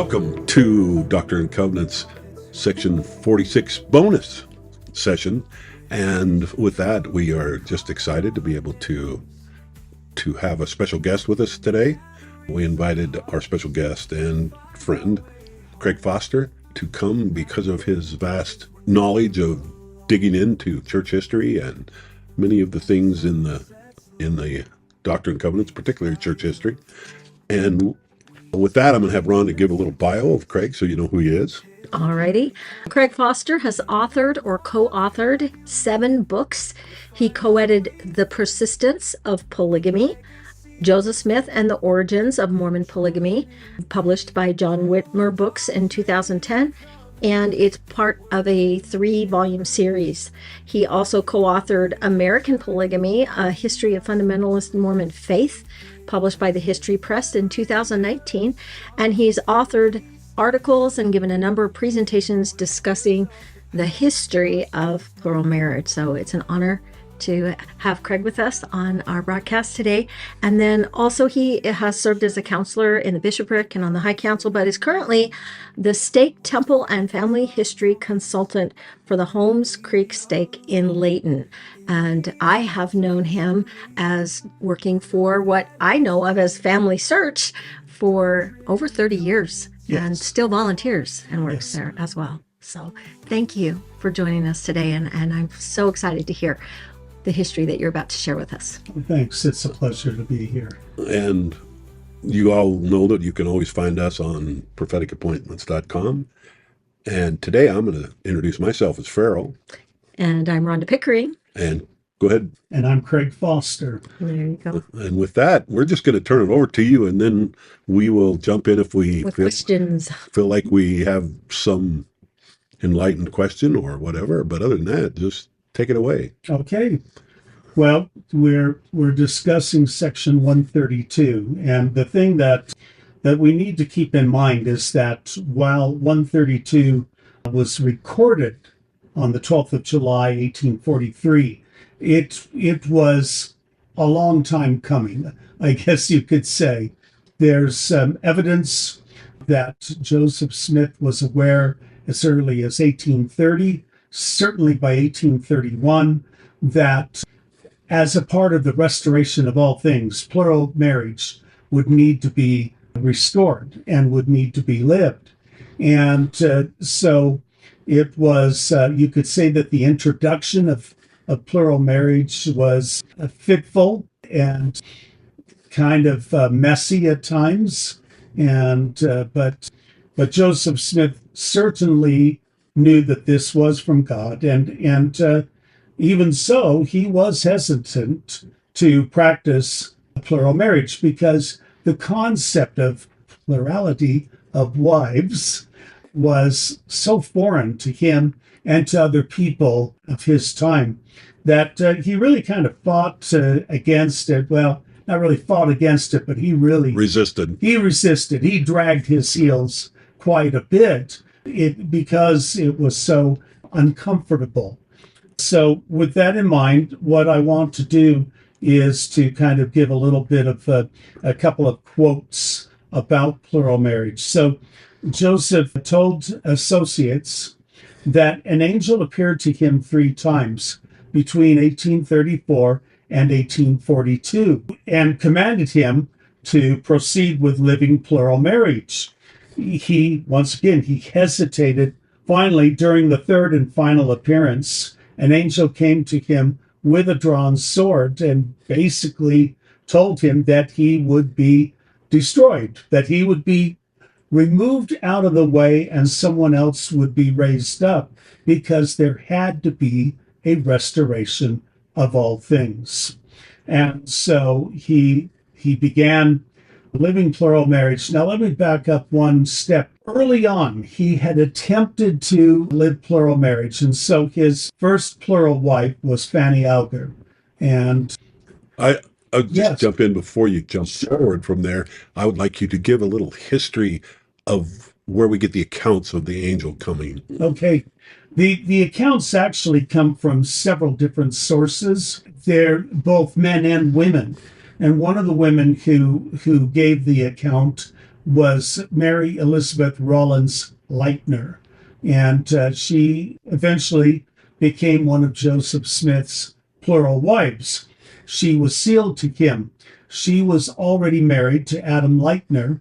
Welcome to Doctrine and Covenants section 46 bonus session. And with that, we are just excited to be able to have a special guest with us today. We invited our special guest and friend, Craig Foster, to come because of his vast knowledge of digging into church history and many of the things in the Doctrine and Covenants, particularly church history. And with that, I'm going to have Rhonda give a little bio of Craig so you know who he is. Alrighty. Craig Foster has authored or co-authored 7 books. He co-edited The Persistence of Polygamy, Joseph Smith and the Origins of Mormon Polygamy, published by John Whitmer Books in 2010, and it's part of a 3-volume series. He also co-authored American Polygamy, A History of Fundamentalist Mormon Faith, published by the History Press in 2019, and he's authored articles and given a number of presentations discussing the history of plural marriage. So it's an honor to have Craig with us on our broadcast today. And then also he has served as a counselor in the bishopric and on the High Council, but is currently the stake, temple, and family history consultant for the Holmes Creek Stake in Layton. And I have known him as working for what I know of as Family Search for over 30 years. Yes. And still volunteers and works there as well. So thank you for joining us today. And I'm so excited to hear the history that you're about to share with us. Thanks. It's a pleasure to be here. And you all know that you can always find us on propheticappointments.com. And today I'm going to introduce myself as Farrell. And I'm Rhonda Pickering. And go ahead. And I'm Craig Foster. There you go. And with that, we're just going to turn it over to you, and then we will jump in if we feel like we have some enlightened question or whatever. But other than that, just take it away. Okay. Well, we're discussing section 132, and the thing that we need to keep in mind is that while 132 was recorded on the 12th of July, 1843, it was a long time coming, I guess you could say. There's evidence that Joseph Smith was aware as early as 1830, certainly by 1831, that as a part of the restoration of all things, plural marriage would need to be restored and would need to be lived. And so it was, you could say that the introduction of plural marriage was fitful and kind of messy at times. And but Joseph Smith certainly knew that this was from God, and even so, he was hesitant to practice plural marriage because the concept of plurality of wives was so foreign to him and to other people of his time that he really kind of fought against it. Well, not really fought against it, but he really resisted. He dragged his heels quite a bit because it was so uncomfortable. So with that in mind, what I want to do is to kind of give a little bit of a couple of quotes about plural marriage. So Joseph told associates that an angel appeared to him 3 times between 1834 and 1842 and commanded him to proceed with living plural marriage. He hesitated. Finally, during the 3rd and final appearance, an angel came to him with a drawn sword and basically told him that he would be destroyed, that he would be removed out of the way and someone else would be raised up, because there had to be a restoration of all things. And so he began living plural marriage. Now, let me back up one step. Early on, he had attempted to live plural marriage, and so his first plural wife was Fanny Alger. And I'll just jump in before you jump forward from there. I would like you to give a little history of where we get the accounts of the angel coming. Okay. The accounts actually come from several different sources. They're both men and women. And one of the women who gave the account was Mary Elizabeth Rollins Lightner. And she eventually became one of Joseph Smith's plural wives. She was sealed to him. She was already married to Adam Lightner,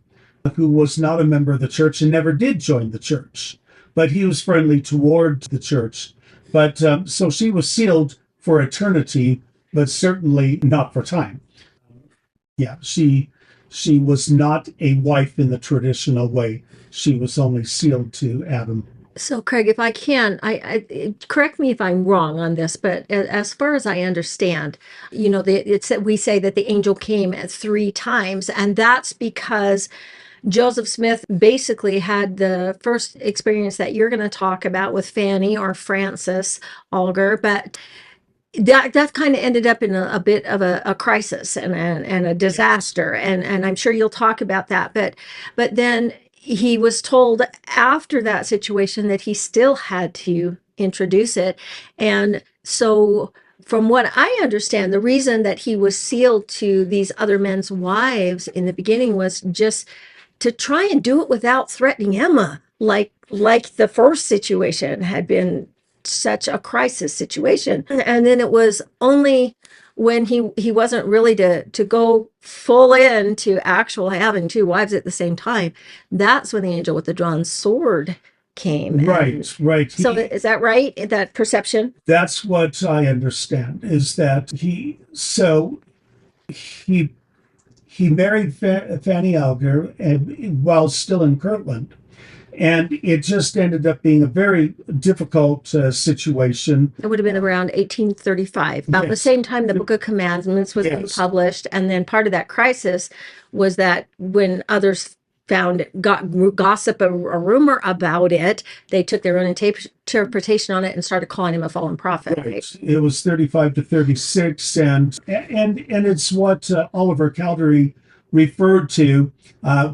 who was not a member of the church and never did join the church, but he was friendly toward the church. But so she was sealed for eternity, but certainly not for time. Yeah, she was not a wife in the traditional way. She was only sealed to Adam. So, Craig, if I can, I correct me if I'm wrong on this, but as far as I understand, we say that the angel came at 3 times, and that's because Joseph Smith basically had the first experience that you're going to talk about with Fanny or Frances Alger, but that kind of ended up in a bit of a crisis and a disaster, and I'm sure you'll talk about that. But then he was told after that situation that he still had to introduce it, and so from what I understand, the reason that he was sealed to these other men's wives in the beginning was just to try and do it without threatening Emma, like the first situation had been such a crisis situation. And then it was only when he wasn't really to go full in to actual having 2 wives at the same time, that's when the angel with the drawn sword came. Right, right. So is that right? That perception? That's what I understand, is that he married Fanny Alger while still in Kirtland. And it just ended up being a very difficult situation. It would have been around 1835, about the same time the Book of Commandments was being published. And then part of that crisis was that when others got gossip, a rumor about it, they took their own interpretation on it and started calling him a fallen prophet. Right. It was 35 to 36, and it's what Oliver Cowdery referred to.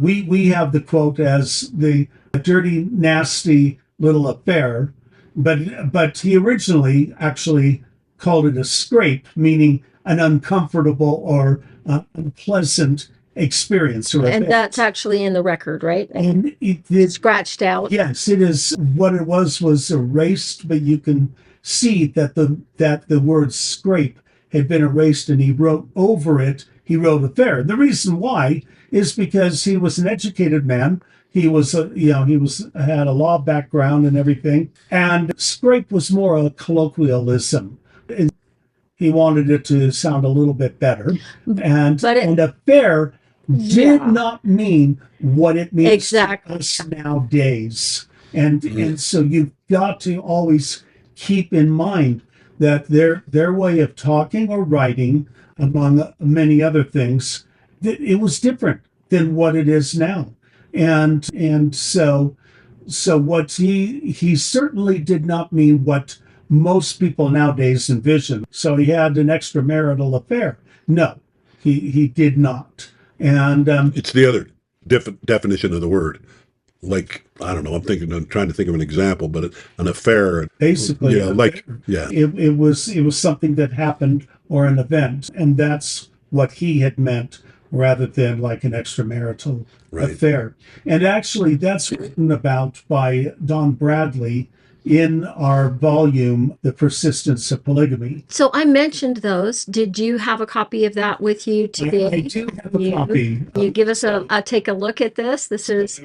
We have the quote as the dirty, nasty little affair, but he originally actually called it a scrape, meaning an uncomfortable or unpleasant experience. And that's actually in the record, right? And it's scratched out. Yes, it is. What it was erased, but you can see that the word scrape had been erased, and he wrote over it. He wrote affair. The reason why is because he was an educated man. He was, had a law background and everything. And scrape was more a colloquialism. He wanted it to sound a little bit better. And affair did not mean what it means to us nowadays. And so you've got to always keep in mind that their way of talking or writing, among many other things, it was different than what it is now. And so what he certainly did not mean what most people nowadays envision. So he had an extramarital affair. No, he did not. And it's the other definition of the word. Like, I don't know, I'm trying to think of an example, but an affair. Basically, it was something that happened or an event, and that's what he had meant, rather than like an extramarital affair. And actually, that's written about by Don Bradley in our volume, The Persistence of Polygamy. So I mentioned those. Did you have a copy of that with you today? I do have a copy. You give us take a look at this. This is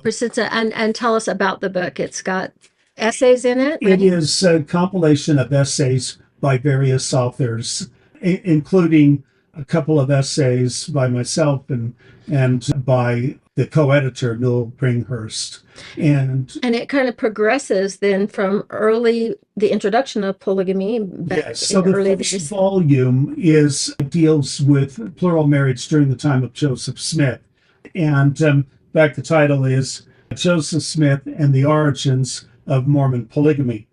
Persistence, and tell us about the book. It's got essays in it. It is a compilation of essays by various authors, including a couple of essays by myself and by the co-editor, Noel Bringhurst. And it kind of progresses then from the introduction of polygamy. Yes, so the first volume deals with plural marriage during the time of Joseph Smith. And in fact, the title is Joseph Smith and the Origins of Mormon Polygamy.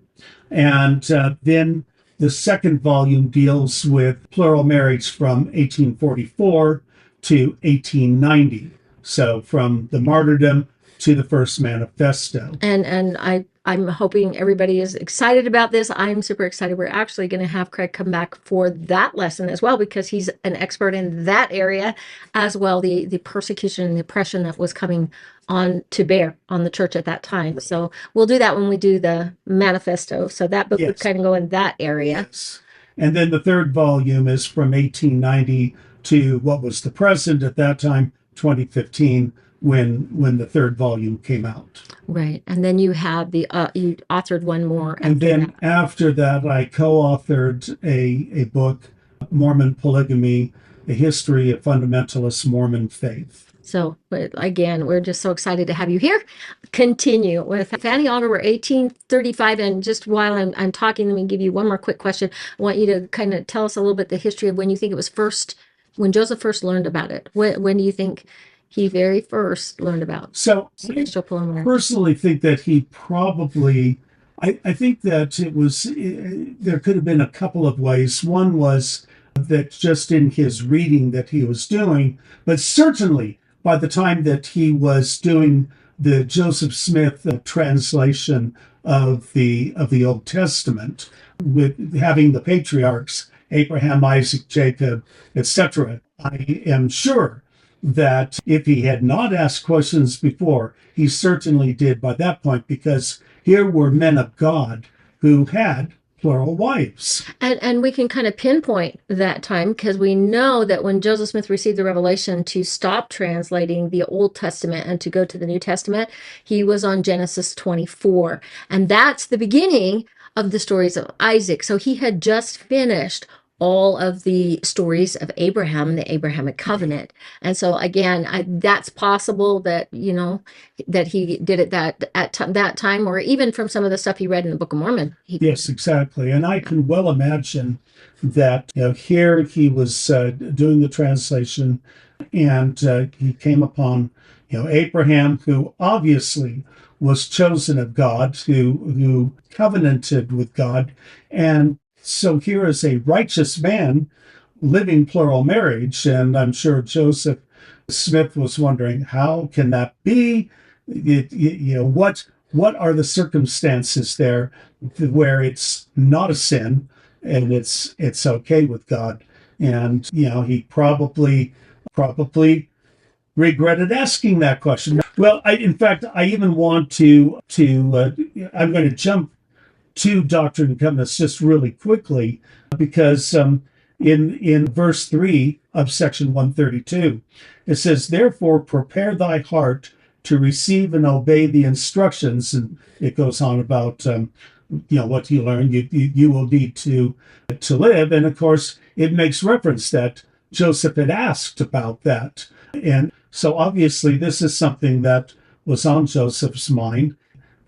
And then the second volume deals with plural marriage from 1844 to 1890. So from the martyrdom to the first manifesto. And I I'm hoping everybody is excited about this. I'm super excited. We're actually going to have Craig come back for that lesson as well, because he's an expert in that area as well, the persecution and the oppression that was coming on to bear on the church at that time. So we'll do that when we do the manifesto. So that book would Yes. kind of go in that area. Yes. And then the third volume is from 1890 to what was the present at that time, 2015, when the third volume came out. Right. And then you have you authored one more. And then after that, I co-authored a book, Mormon Polygamy, A History of Fundamentalist Mormon Faith. So, but again, we're just so excited to have you here. Continue with Fanny Alger. We're 1835, and just while I'm talking, let me give you one more quick question. I want you to kind of tell us a little bit the history of when you think it was first, when Joseph first learned about it. When do you think he very first learned about? So celestial polygamy? Personally think that he probably, I think that it was, there could have been a couple of ways. One was that just in his reading that he was doing, but certainly by the time that he was doing the Joseph Smith translation of the Old Testament, with having the patriarchs, Abraham, Isaac, Jacob, etc., I am sure that if he had not asked questions before, he certainly did by that point, because here were men of God who had plural wives. And we can kind of pinpoint that time, because we know that when Joseph Smith received the revelation to stop translating the Old Testament and to go to the New Testament, he was on Genesis 24. And that's the beginning of the stories of Isaac. So he had just finished all of the stories of Abraham and the Abrahamic covenant. And so again, that's possible that, that he did it that time, or even from some of the stuff he read in the Book of Mormon. Yes, exactly. And I can well imagine that here he was doing the translation, and he came upon Abraham, who obviously was chosen of God, who covenanted with God. And so here is a righteous man living plural marriage, and I'm sure Joseph Smith was wondering, how can that be? What are the circumstances there where it's not a sin and it's okay with God? And he probably regretted asking that question. Well, in fact, I even want to I'm going to jump to Doctrine and Covenants just really quickly, because in verse 3 of section 132, it says, "Therefore prepare thy heart to receive and obey the instructions," and it goes on about what you learn you will need to live. And of course, it makes reference that Joseph had asked about that, and so obviously this is something that was on Joseph's mind,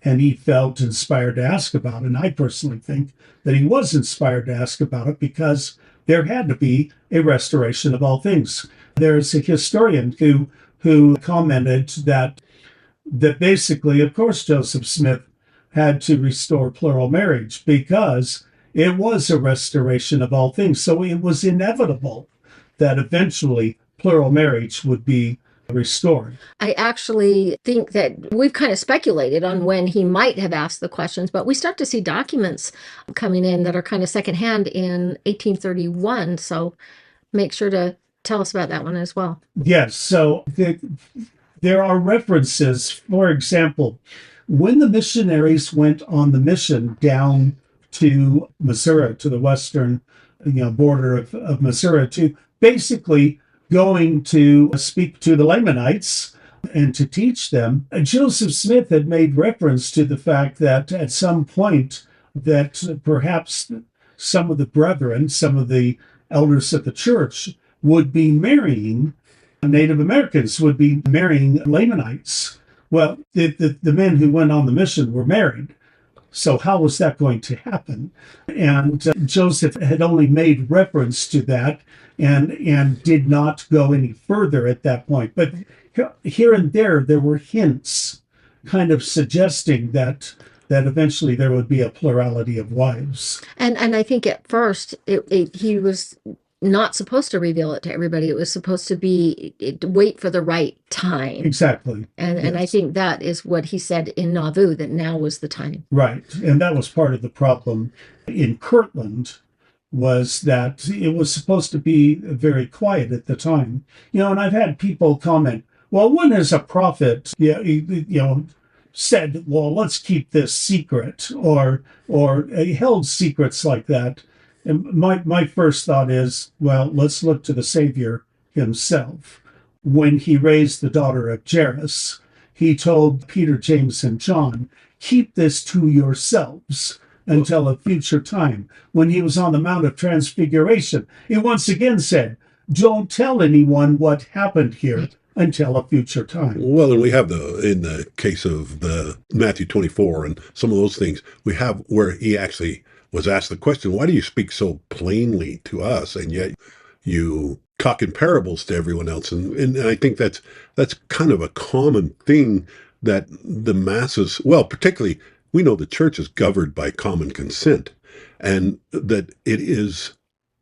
and he felt inspired to ask about it. And I personally think that he was inspired to ask about it because there had to be a restoration of all things. There's a historian who commented that basically, of course, Joseph Smith had to restore plural marriage because it was a restoration of all things. So it was inevitable that eventually plural marriage would be restored. I actually think that we've kind of speculated on when he might have asked the questions, but we start to see documents coming in that are kind of secondhand in 1831. So make sure to tell us about that one as well. Yes. So there are references. For example, when the missionaries went on the mission down to Missouri, to the western border of Missouri, to basically going to speak to the Lamanites and to teach them, Joseph Smith had made reference to the fact that at some point that perhaps some of the brethren, some of the elders of the church would be marrying Native Americans, would be marrying Lamanites. Well, the men who went on the mission were married. So how was that going to happen? And Joseph had only made reference to that and did not go any further at that point. But here and there were hints kind of suggesting that eventually there would be a plurality of wives. And I think at first he was not supposed to reveal it to everybody. It was supposed to be wait for the right time. Exactly. And I Yes. think that is what he said in Nauvoo, that now was the time. Right. And that was part of the problem in Kirtland, was that it was supposed to be very quiet at the time. And I've had people comment, well, when has a prophet, said, well, let's keep this secret, or held secrets like that? And my first thought is, well, let's look to the Savior himself. When he raised the daughter of Jairus, he told Peter, James, and John, keep this to yourselves until a future time. When he was on the Mount of Transfiguration, he once again said, don't tell anyone what happened here until a future time. Well, and we have in the case of the Matthew 24 and some of those things, we have where he actually was asked the question, why do you speak so plainly to us, and yet you talk in parables to everyone else? And I think that's kind of a common thing that the masses, well, particularly, we know the church is governed by common consent, and that it is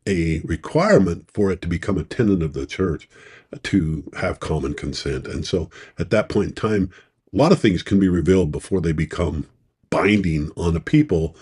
a requirement for it to become a tenet of the church to have common consent. And so at that point in time, a lot of things can be revealed before they become binding on a people,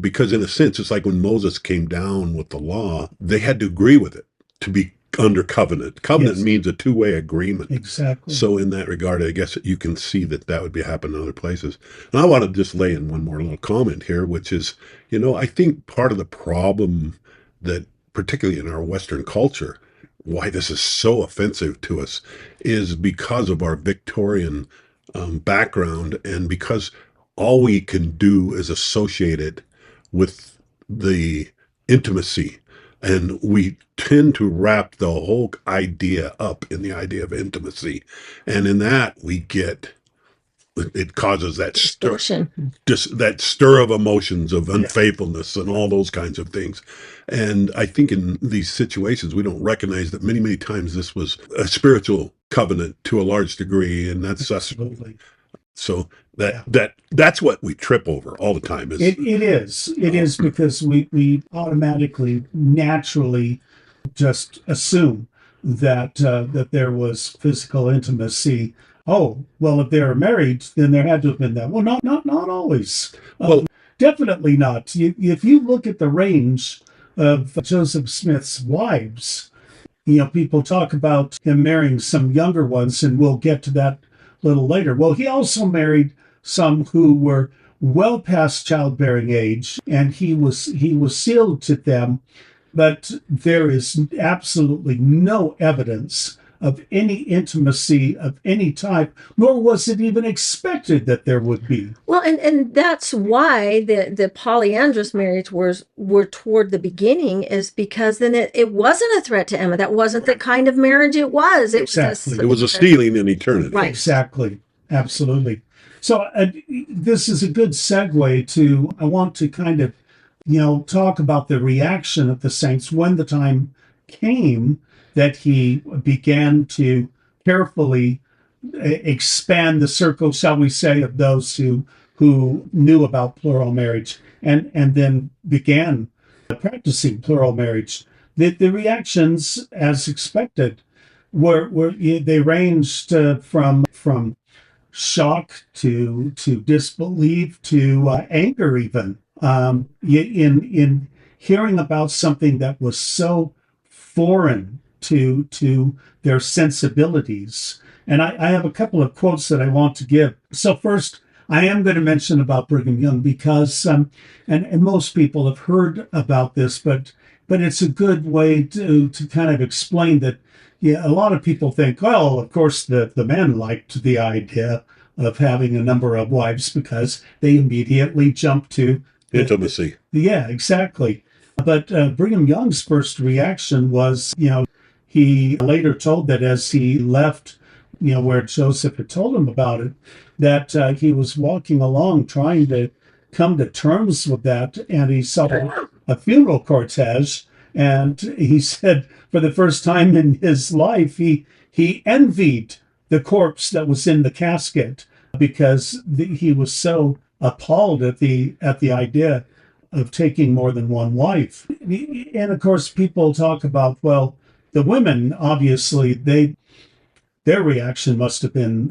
because in a sense, it's like when Moses came down with the law, they had to agree with it to be under covenant. Covenant Yes. means a two-way agreement. Exactly. So in that regard, I guess you can see that would be happening in other places. And I want to just lay in one more little comment here, which is, I think part of the problem that, particularly in our Western culture, why this is so offensive to us is because of our Victorian background, and because all we can do is associate it with the intimacy. And we tend to wrap the whole idea up in the idea of intimacy. And in that, it causes that that stir of emotions of unfaithfulness and all those kinds of things. And I think in these situations, we don't recognize that many, many times this was a spiritual covenant to a large degree. And that's us. Absolutely. So that's what we trip over all the time. It is because we automatically, naturally just assume that that there was physical intimacy. Oh, well, if they were married, then there had to have been that. Well, not always. Well, Definitely not. If you look at the range of Joseph Smith's wives, people talk about him marrying some younger ones, and we'll get to that a little later. Well, he also married some who were well past childbearing age, and he was sealed to them, but there is absolutely no evidence of any intimacy of any type, nor was it even expected that there would be. Well, and that's why the polyandrous marriage were toward the beginning, is because then it wasn't a threat to Emma. That wasn't the kind of marriage it was. Exactly. It was a stealing in eternity. Right. Exactly. Absolutely. So this is a good segue to, I want to kind of, talk about the reaction of the saints when the time came that he began to carefully expand the circle, shall we say, of those who knew about plural marriage, and then began practicing plural marriage. The reactions, as expected, were they ranged from shock to disbelief to anger, even in hearing about something that was so foreign to their sensibilities. And I have a couple of quotes that I want to give. So first, I am going to mention about Brigham Young because, and most people have heard about this, but it's a good way to kind of explain that. Yeah, a lot of people think, well, of course, the men liked the idea of having a number of wives because they immediately jump to intimacy. Yeah, exactly. But Brigham Young's first reaction was, he later told that as he left, where Joseph had told him about it, that he was walking along trying to come to terms with that, and he saw a funeral cortege, and he said for the first time in his life, he envied the corpse that was in the casket because he was so appalled at the idea of taking more than one wife. And of course, people talk about, well, the women, obviously, their reaction must have been,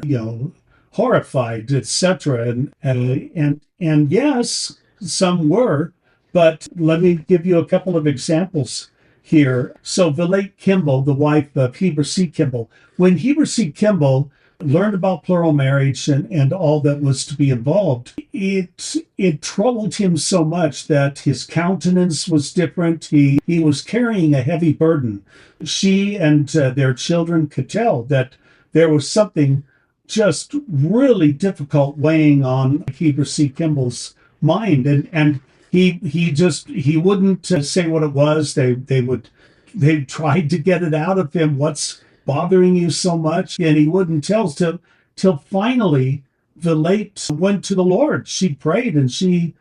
horrified, etc. And yes, some were, but let me give you a couple of examples here. So Vilate Kimball, the wife of Heber C. Kimball, when Heber C. Kimball learned about plural marriage and all that was to be involved, it troubled him so much that his countenance was different. He was carrying a heavy burden. She and their children could tell that there was something just really difficult weighing on Heber C. Kimball's mind, and he wouldn't say what it was. They tried to get it out of him. What's bothering you so much? And he wouldn't tell till finally Vilate went to the Lord. She prayed and she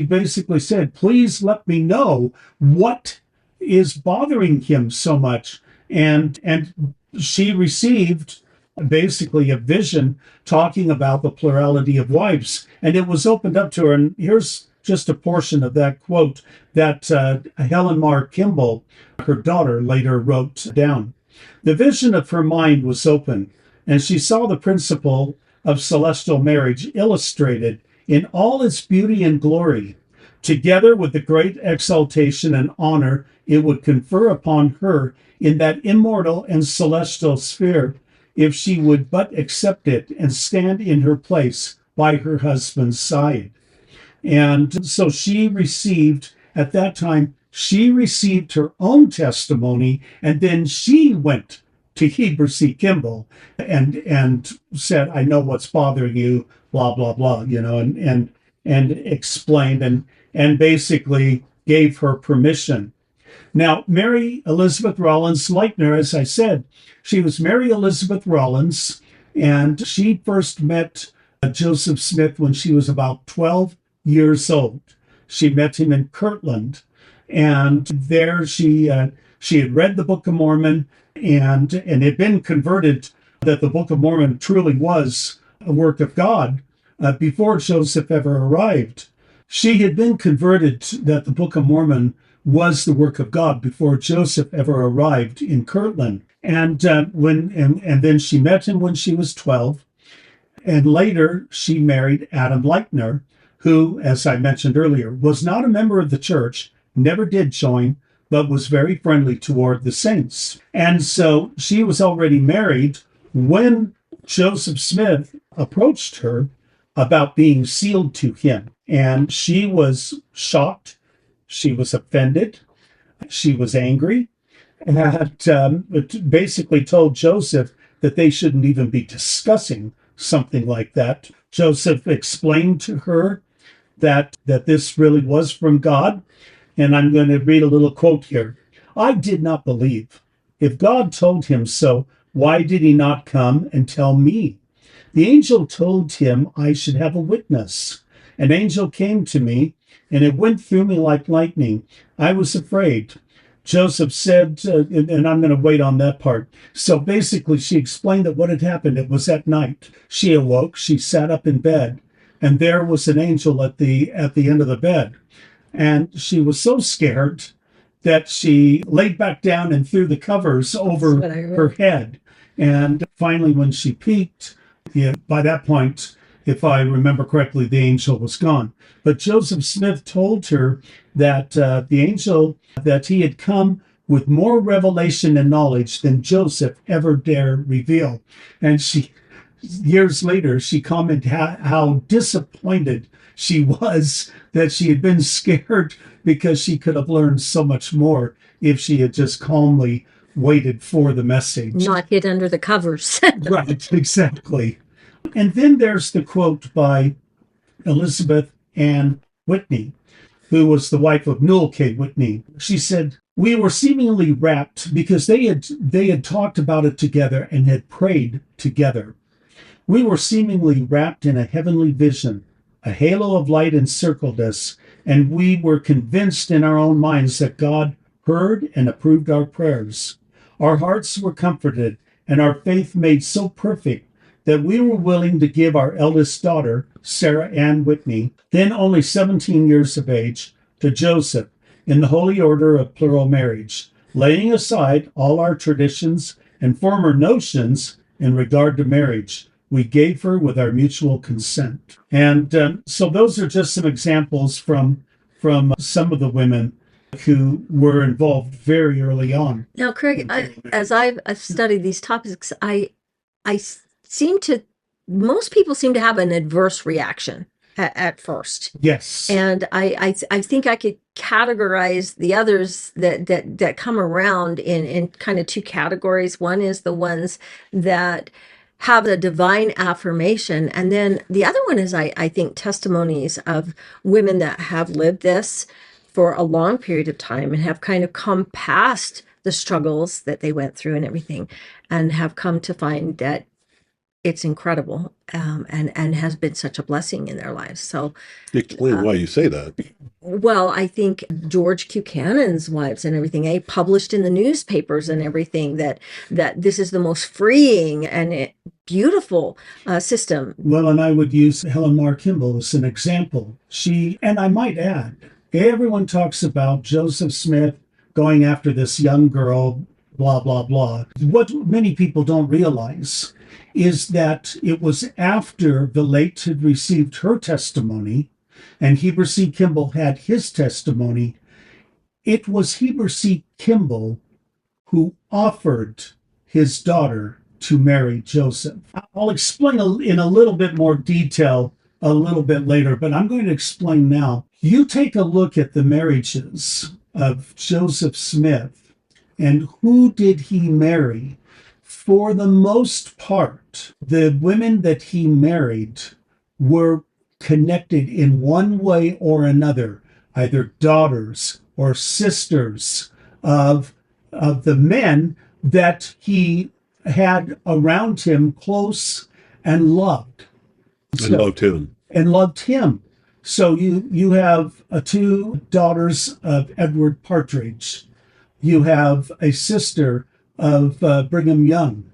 basically said, please let me know what is bothering him so much. And she received basically a vision talking about the plurality of wives, and it was opened up to her. And here's just a portion of that quote that Helen Mar Kimball, her daughter, later wrote down. The vision of her mind was open, and she saw the principle of celestial marriage illustrated in all its beauty and glory, together with the great exaltation and honor it would confer upon her in that immortal and celestial sphere, if she would but accept it and stand in her place by her husband's side. And so she received, at that time, she received her own testimony, and then she went to Heber C. Kimball and said, I know what's bothering you, blah, blah, blah, and explained and basically gave her permission. Now, Mary Elizabeth Rollins Lightner, as I said, she was Mary Elizabeth Rollins, and she first met Joseph Smith when she was about 12 years old. She met him in Kirtland, and there she had read the Book of Mormon and had been converted that the Book of Mormon truly was a work of God before Joseph ever arrived. She had been converted that the Book of Mormon was the work of God before Joseph ever arrived in Kirtland. And then she met him when she was 12. And later she married Adam Lightner, who, as I mentioned earlier, was not a member of the church, never did join, but was very friendly toward the saints. And so she was already married when Joseph Smith approached her about being sealed to him. And she was shocked. She was offended. She was angry. And basically told Joseph that they shouldn't even be discussing something like that. Joseph explained to her that this really was from God. And I'm going to read a little quote here. I did not believe. If God told him so, why did he not come and tell me? The angel told him I should have a witness. An angel came to me, and it went through me like lightning. I was afraid. Joseph said, and I'm going to wait on that part. So basically, she explained that what had happened, it was at night. She awoke, she sat up in bed, and there was an angel at the end of the bed. And she was so scared that she laid back down and threw the covers over her head. And finally, when she peeked, by that point, if I remember correctly, the angel was gone. But Joseph Smith told her that the angel, that he had come with more revelation and knowledge than Joseph ever dare reveal. And years later, she commented how disappointed she was that she had been scared, because she could have learned so much more if she had just calmly waited for the message. Not hid under the covers. Right, exactly. And then there's the quote by Elizabeth Ann Whitney, who was the wife of Newell K. Whitney. She said, we were seemingly rapt because they had talked about it together and had prayed together. We were seemingly wrapped in a heavenly vision. A halo of light encircled us, and we were convinced in our own minds that God heard and approved our prayers. Our hearts were comforted, and our faith made so perfect that we were willing to give our eldest daughter, Sarah Ann Whitney, then only 17 years of age, to Joseph in the holy order of plural marriage, laying aside all our traditions and former notions in regard to marriage. We gave her with our mutual consent. And so those are just some examples from some of the women who were involved very early on. Now, Craig, as I've studied these topics, most people seem to have an adverse reaction at first. Yes. And I think I could categorize the others that come around in kind of two categories. One is the ones that have the divine affirmation. And then the other one is, I think, testimonies of women that have lived this for a long period of time and have kind of come past the struggles that they went through and everything, and have come to find that it's incredible, and has been such a blessing in their lives. So Explain why you say that. well, I think George Buchanan's wives and everything, published in the newspapers and everything, that this is the most freeing and beautiful system. Well, and I would use Helen Mar Kimball as an example. And I might add, everyone talks about Joseph Smith going after this young girl, blah, blah, blah. What many people don't realize is that it was after Vilate had received her testimony and Heber C. Kimball had his testimony. It was Heber C. Kimball who offered his daughter to marry Joseph. I'll explain in a little bit more detail a little bit later, but I'm going to explain now. You take a look at the marriages of Joseph Smith and who did he marry? For the most part, the women that he married were connected in one way or another, either daughters or sisters of the men that he had around him, close and loved. And loved him. So you have two daughters of Edward Partridge. You have a sister of Brigham Young.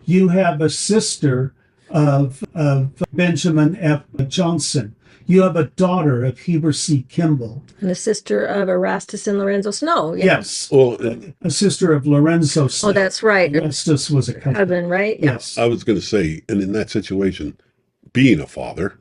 You have a sister of Benjamin F. Johnson. You have a daughter of Heber C. Kimball. And a sister of Erastus and Lorenzo Snow. Yes. Well, a sister of Lorenzo Snow. Oh, that's right. Erastus was a cousin, right? Yes. I was going to say, and in that situation, being a father,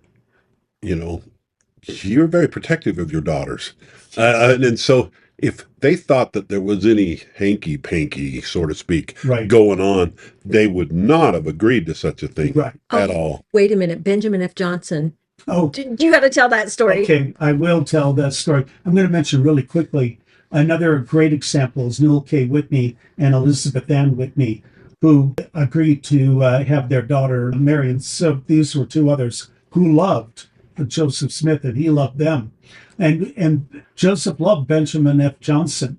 you're very protective of your daughters. And so if they thought that there was any hanky-panky, so to speak, going on, they would not have agreed to such a thing at all. Wait a minute. Benjamin F. Johnson. Oh, you got to tell that story. Okay, I will tell that story. I'm going to mention really quickly another great example is Newell K. Whitney and Elizabeth Ann Whitney, who agreed to have their daughter marry. And so these were two others who loved Joseph Smith, and he loved them. And Joseph loved Benjamin F. Johnson.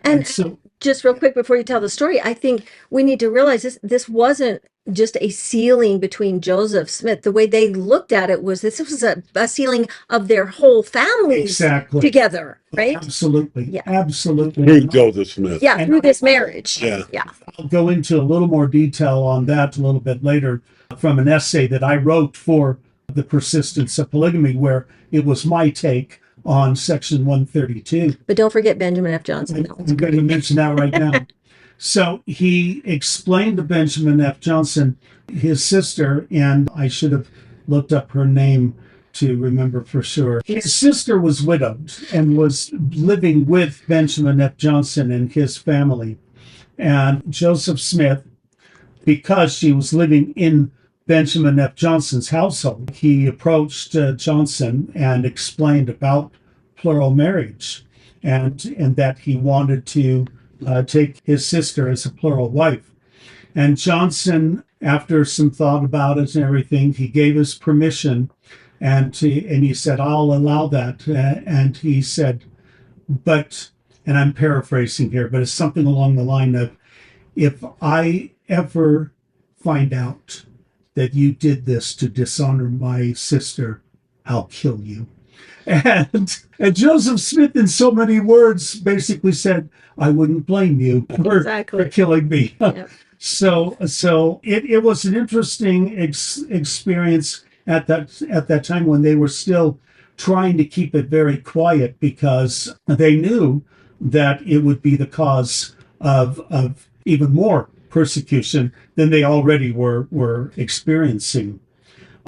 And so, just real quick before you tell the story, I think we need to realize this wasn't just a sealing between Joseph Smith. The way they looked at it was this was a sealing of their whole families together, right? Absolutely. Yeah. Absolutely. Through Joseph Smith. Yeah, through this marriage. Yeah. I'll go into a little more detail on that a little bit later from an essay that I wrote for the Persistence of Polygamy, where it was my take on section 132. But don't forget Benjamin F. Johnson. I'm going to mention that right now. So he explained to Benjamin F. Johnson, his sister, and I should have looked up her name to remember for sure. His sister was widowed and was living with Benjamin F. Johnson and his family. And Joseph Smith, because she was living in Benjamin F. Johnson's household, he approached Johnson and explained about plural marriage and that he wanted to take his sister as a plural wife. And Johnson, after some thought about it and everything, he gave his permission, and he said, I'll allow that. And he said, but, and I'm paraphrasing here, but it's something along the line of, if I ever find out that you did this to dishonor my sister, I'll kill you. And Joseph Smith, in so many words, basically said, I wouldn't blame you for killing me. Yep. So it was an interesting experience at that time when they were still trying to keep it very quiet because they knew that it would be the cause of even more persecution than they already were experiencing.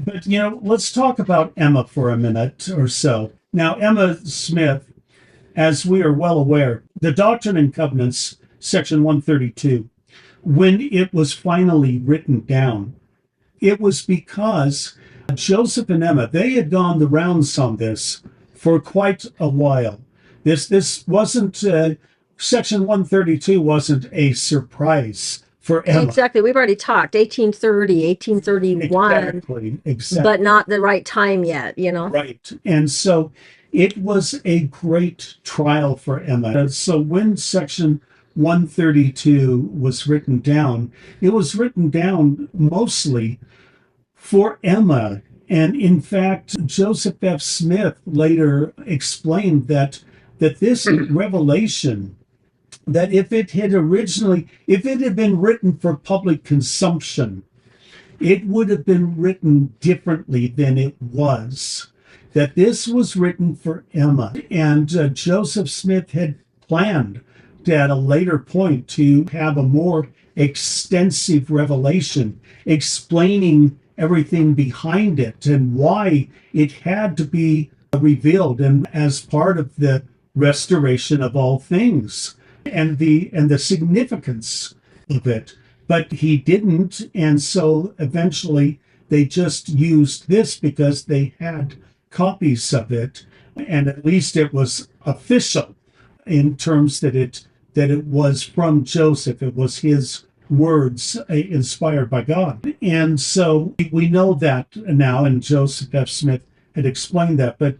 But, let's talk about Emma for a minute or so. Now, Emma Smith, as we are well aware, the Doctrine and Covenants, section 132, when it was finally written down, it was because Joseph and Emma, they had gone the rounds on this for quite a while. This wasn't, section 132 wasn't a surprise for Emma. Exactly. We've already talked 1830, 1831, Exactly. but not the right time yet, Right. And so it was a great trial for Emma. So when section 132 was written down, it was written down mostly for Emma. And in fact, Joseph F. Smith later explained that this revelation, that if it had been written for public consumption, it would have been written differently than it was. That this was written for Emma. And Joseph Smith had planned at a later point to have a more extensive revelation explaining everything behind it and why it had to be revealed and as part of the restoration of all things and the significance of it. But he didn't, and so eventually they just used this because they had copies of it, and at least it was official in terms that it was from Joseph. It was his words inspired by God. And so we know that now, and Joseph F. Smith had explained that. But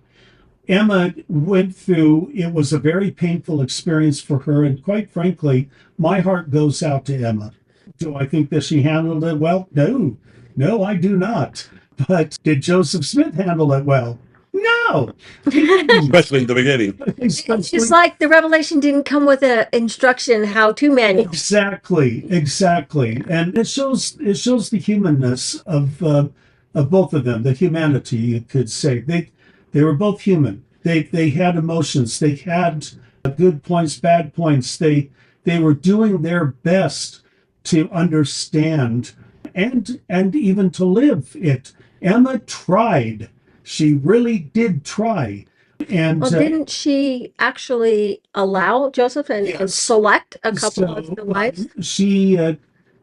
Emma went through, it was a very painful experience for her, and quite frankly, my heart goes out to Emma. Do I think that she handled it well? No, I do not. But did Joseph Smith handle it well? No. Especially in the beginning. It's just like the revelation didn't come with an instruction how-to manual. Exactly. And it shows the humanness of both of them, the humanity, you could say. They were both human. They had emotions. They had good points, bad points. They were doing their best to understand and even to live it. Emma tried. She really did try. And well, didn't she actually allow Joseph and select a couple of the wives? She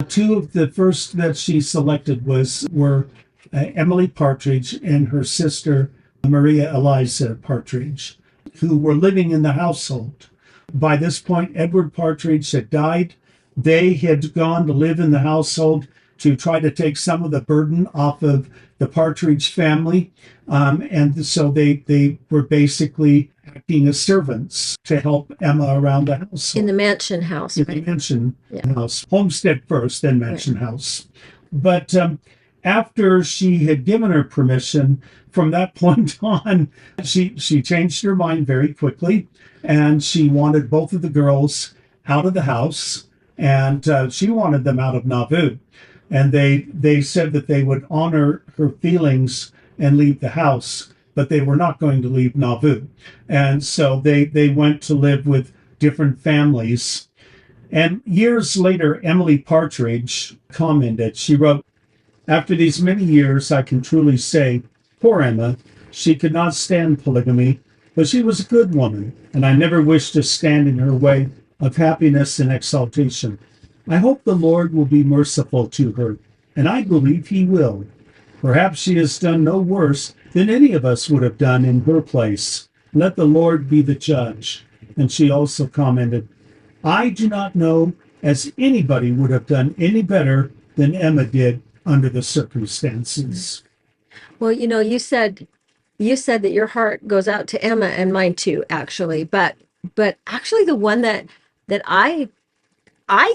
two of the first that she selected were Emily Partridge and her sister Maria Eliza Partridge, who were living in the household. By this point, Edward Partridge had died. They had gone to live in the household to try to take some of the burden off of the Partridge family. And so they were basically acting as servants to help Emma around the house. In the mansion house. In the mansion house. Homestead first, then mansion house. But after she had given her permission, from that point on, she changed her mind very quickly, and she wanted both of the girls out of the house, and she wanted them out of Nauvoo. And they said that they would honor her feelings and leave the house, but they were not going to leave Nauvoo. And so they went to live with different families. And years later, Emily Partridge commented, she wrote, "After these many years, I can truly say, poor Emma, she could not stand polygamy, but she was a good woman, and I never wished to stand in her way of happiness and exaltation. I hope the Lord will be merciful to her, and I believe he will. Perhaps she has done no worse than any of us would have done in her place. Let the Lord be the judge." And she also commented, "I do not know as anybody would have done any better than Emma did under the circumstances." Well, you said that your heart goes out to Emma, and mine too, actually. But actually, the one that I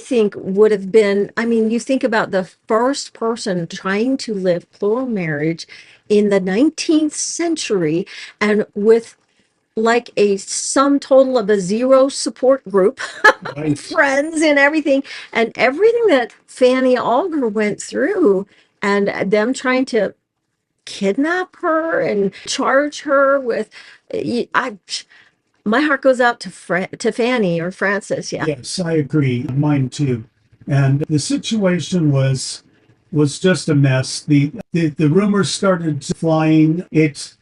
think would have been, you think about the first person trying to live plural marriage in the 19th century, and with like a sum total of a zero support group, Right. friends and everything that Fanny Alger went through, and them trying to kidnap her and charge her with, my heart goes out to Fanny or Frances. Yeah. Yes, I agree. Mine too. And the situation was just a mess. The rumors started flying. It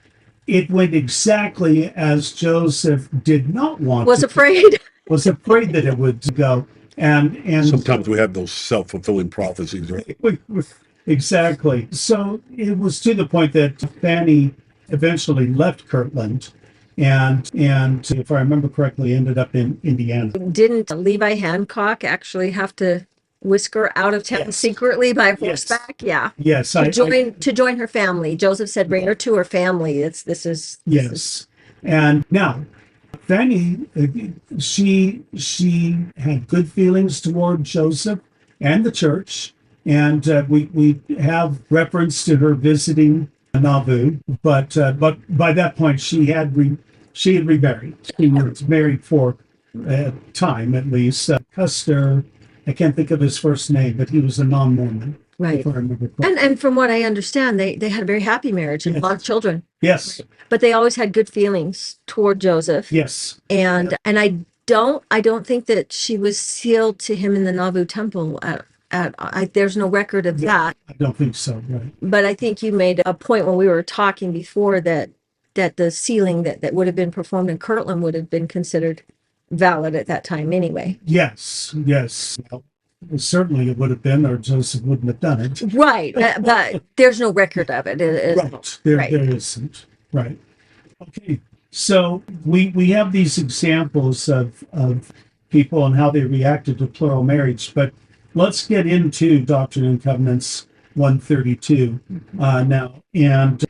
went exactly as Joseph did not want. Was afraid. Was afraid that it would go. And Sometimes we have those self-fulfilling prophecies, right? exactly. So it was to the point that Fanny eventually left Kirtland, and if I remember correctly, ended up in Indiana. Didn't Levi Hancock actually have to whisk her out of town secretly by horseback? Yeah. Yes, to join her family. Joseph said, "Bring her to her family." This And now Fanny, she had good feelings toward Joseph and the church, and we have reference to her visiting Nauvoo, but by that point she had remarried. She was married for a time at least. Custer, I can't think of his first name, but he was a non-Mormon. Right. If I remember correctly. And from what I understand, they had a very happy marriage and a lot of children. Yes. But they always had good feelings toward Joseph. Yes. And I don't think that she was sealed to him in the Nauvoo temple there's no record of that. I don't think so, right. But I think you made a point when we were talking before that the sealing that would have been performed in Kirtland would have been considered valid at that time anyway. Yes. Well, certainly it would have been, or Joseph wouldn't have done it. Right. But there's no record of it. Right. There isn't. Right. Okay. So we have these examples of people and how they reacted to plural marriage, but let's get into Doctrine and Covenants 132 now. And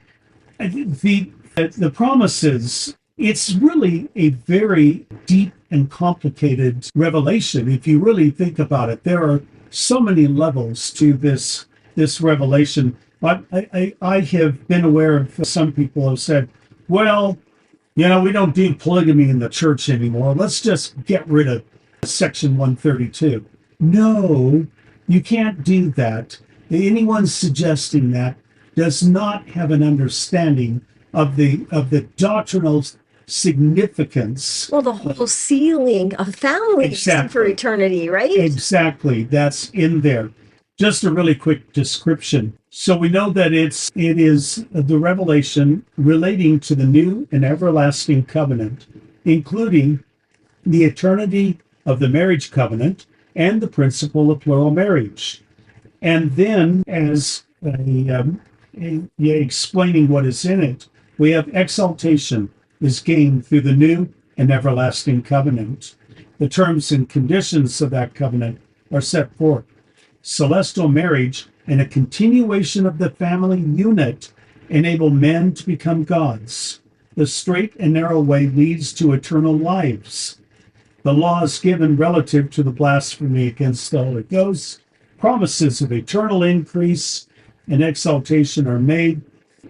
the promises, it's really a very deep and complicated revelation. If you really think about it, there are so many levels to this revelation. I have been aware of some people have said, well, we don't do polygamy in the church anymore. Let's just get rid of section 132. No, you can't do that. Anyone suggesting that does not have an understanding of the doctrinal significance. Well, the whole sealing of families for eternity, right? Exactly. That's in there. Just a really quick description. So we know that it is the revelation relating to the new and everlasting covenant, including the eternity of the marriage covenant and the principle of plural marriage. And then, as explaining what is in it, we have exaltation is gained through the new and everlasting covenant. The terms and conditions of that covenant are set forth. Celestial marriage and a continuation of the family unit enable men to become gods. The straight and narrow way leads to eternal lives. The laws given relative to the blasphemy against the Holy Ghost, promises of eternal increase and exaltation are made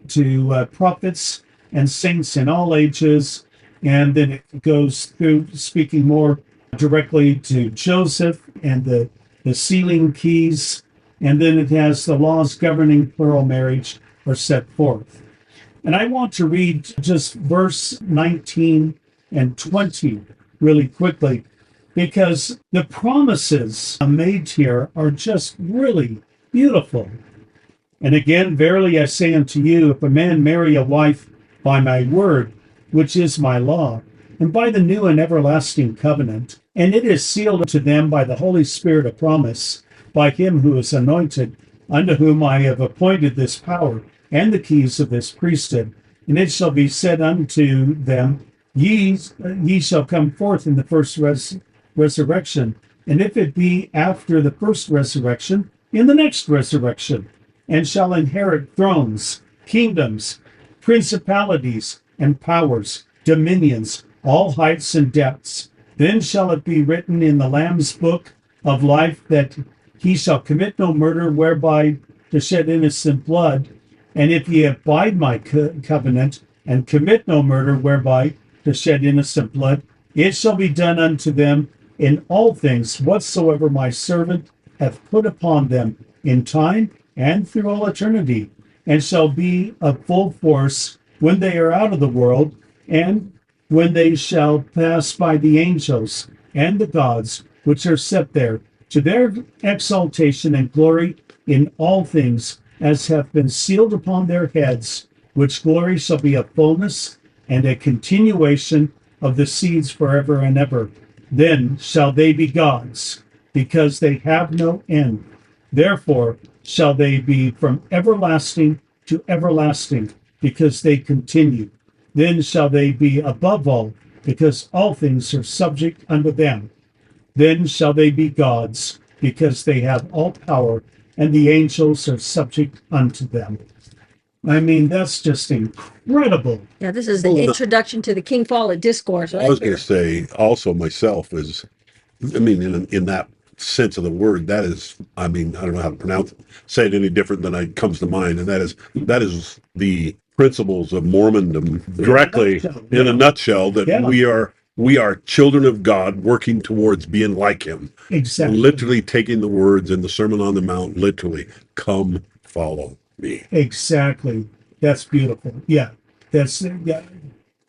to prophets and saints in all ages. And then it goes through speaking more directly to Joseph and the sealing keys. And then it has the laws governing plural marriage are set forth. And I want to read just verse 19 and 20 really quickly, because the promises made here are just really beautiful. And again, verily I say unto you, if a man marry a wife by my word, which is my law, and by the new and everlasting covenant, and it is sealed to them by the Holy Spirit of promise, by him who is anointed, unto whom I have appointed this power and the keys of this priesthood, and it shall be said unto them, Ye shall come forth in the first resurrection, and if it be after the first resurrection, in the next resurrection, and shall inherit thrones, kingdoms, principalities, and powers, dominions, all heights and depths. Then shall it be written in the Lamb's book of life that he shall commit no murder whereby to shed innocent blood. And if ye abide my covenant, and commit no murder whereby to shed innocent blood, it shall be done unto them in all things whatsoever my servant hath put upon them in time and through all eternity. and shall be of full force when they are out of the world, and when they shall pass by the angels and the gods which are set there, to their exaltation and glory in all things, as have been sealed upon their heads, which glory shall be a fullness and a continuation of the seeds forever and ever. Then shall they be gods, because they have no end. Therefore shall they be from everlasting to everlasting, because they continue. Then shall they be above all, because all things are subject unto them. Then shall they be gods, because they have all power, and the angels are subject unto them. I mean, that's just incredible. Yeah, this is the introduction to the King Follett Discourse, right? I was going to say also myself is, I mean, in that sense of the word, that is, I mean, I don't know how to pronounce it, say it any different than it comes to mind, and that is the principles of Mormondom directly in a nutshell. That we are children of God working towards being like Him. Exactly. Literally taking the words in the Sermon on the Mount, literally, come follow me. Exactly. That's beautiful. Yeah. That's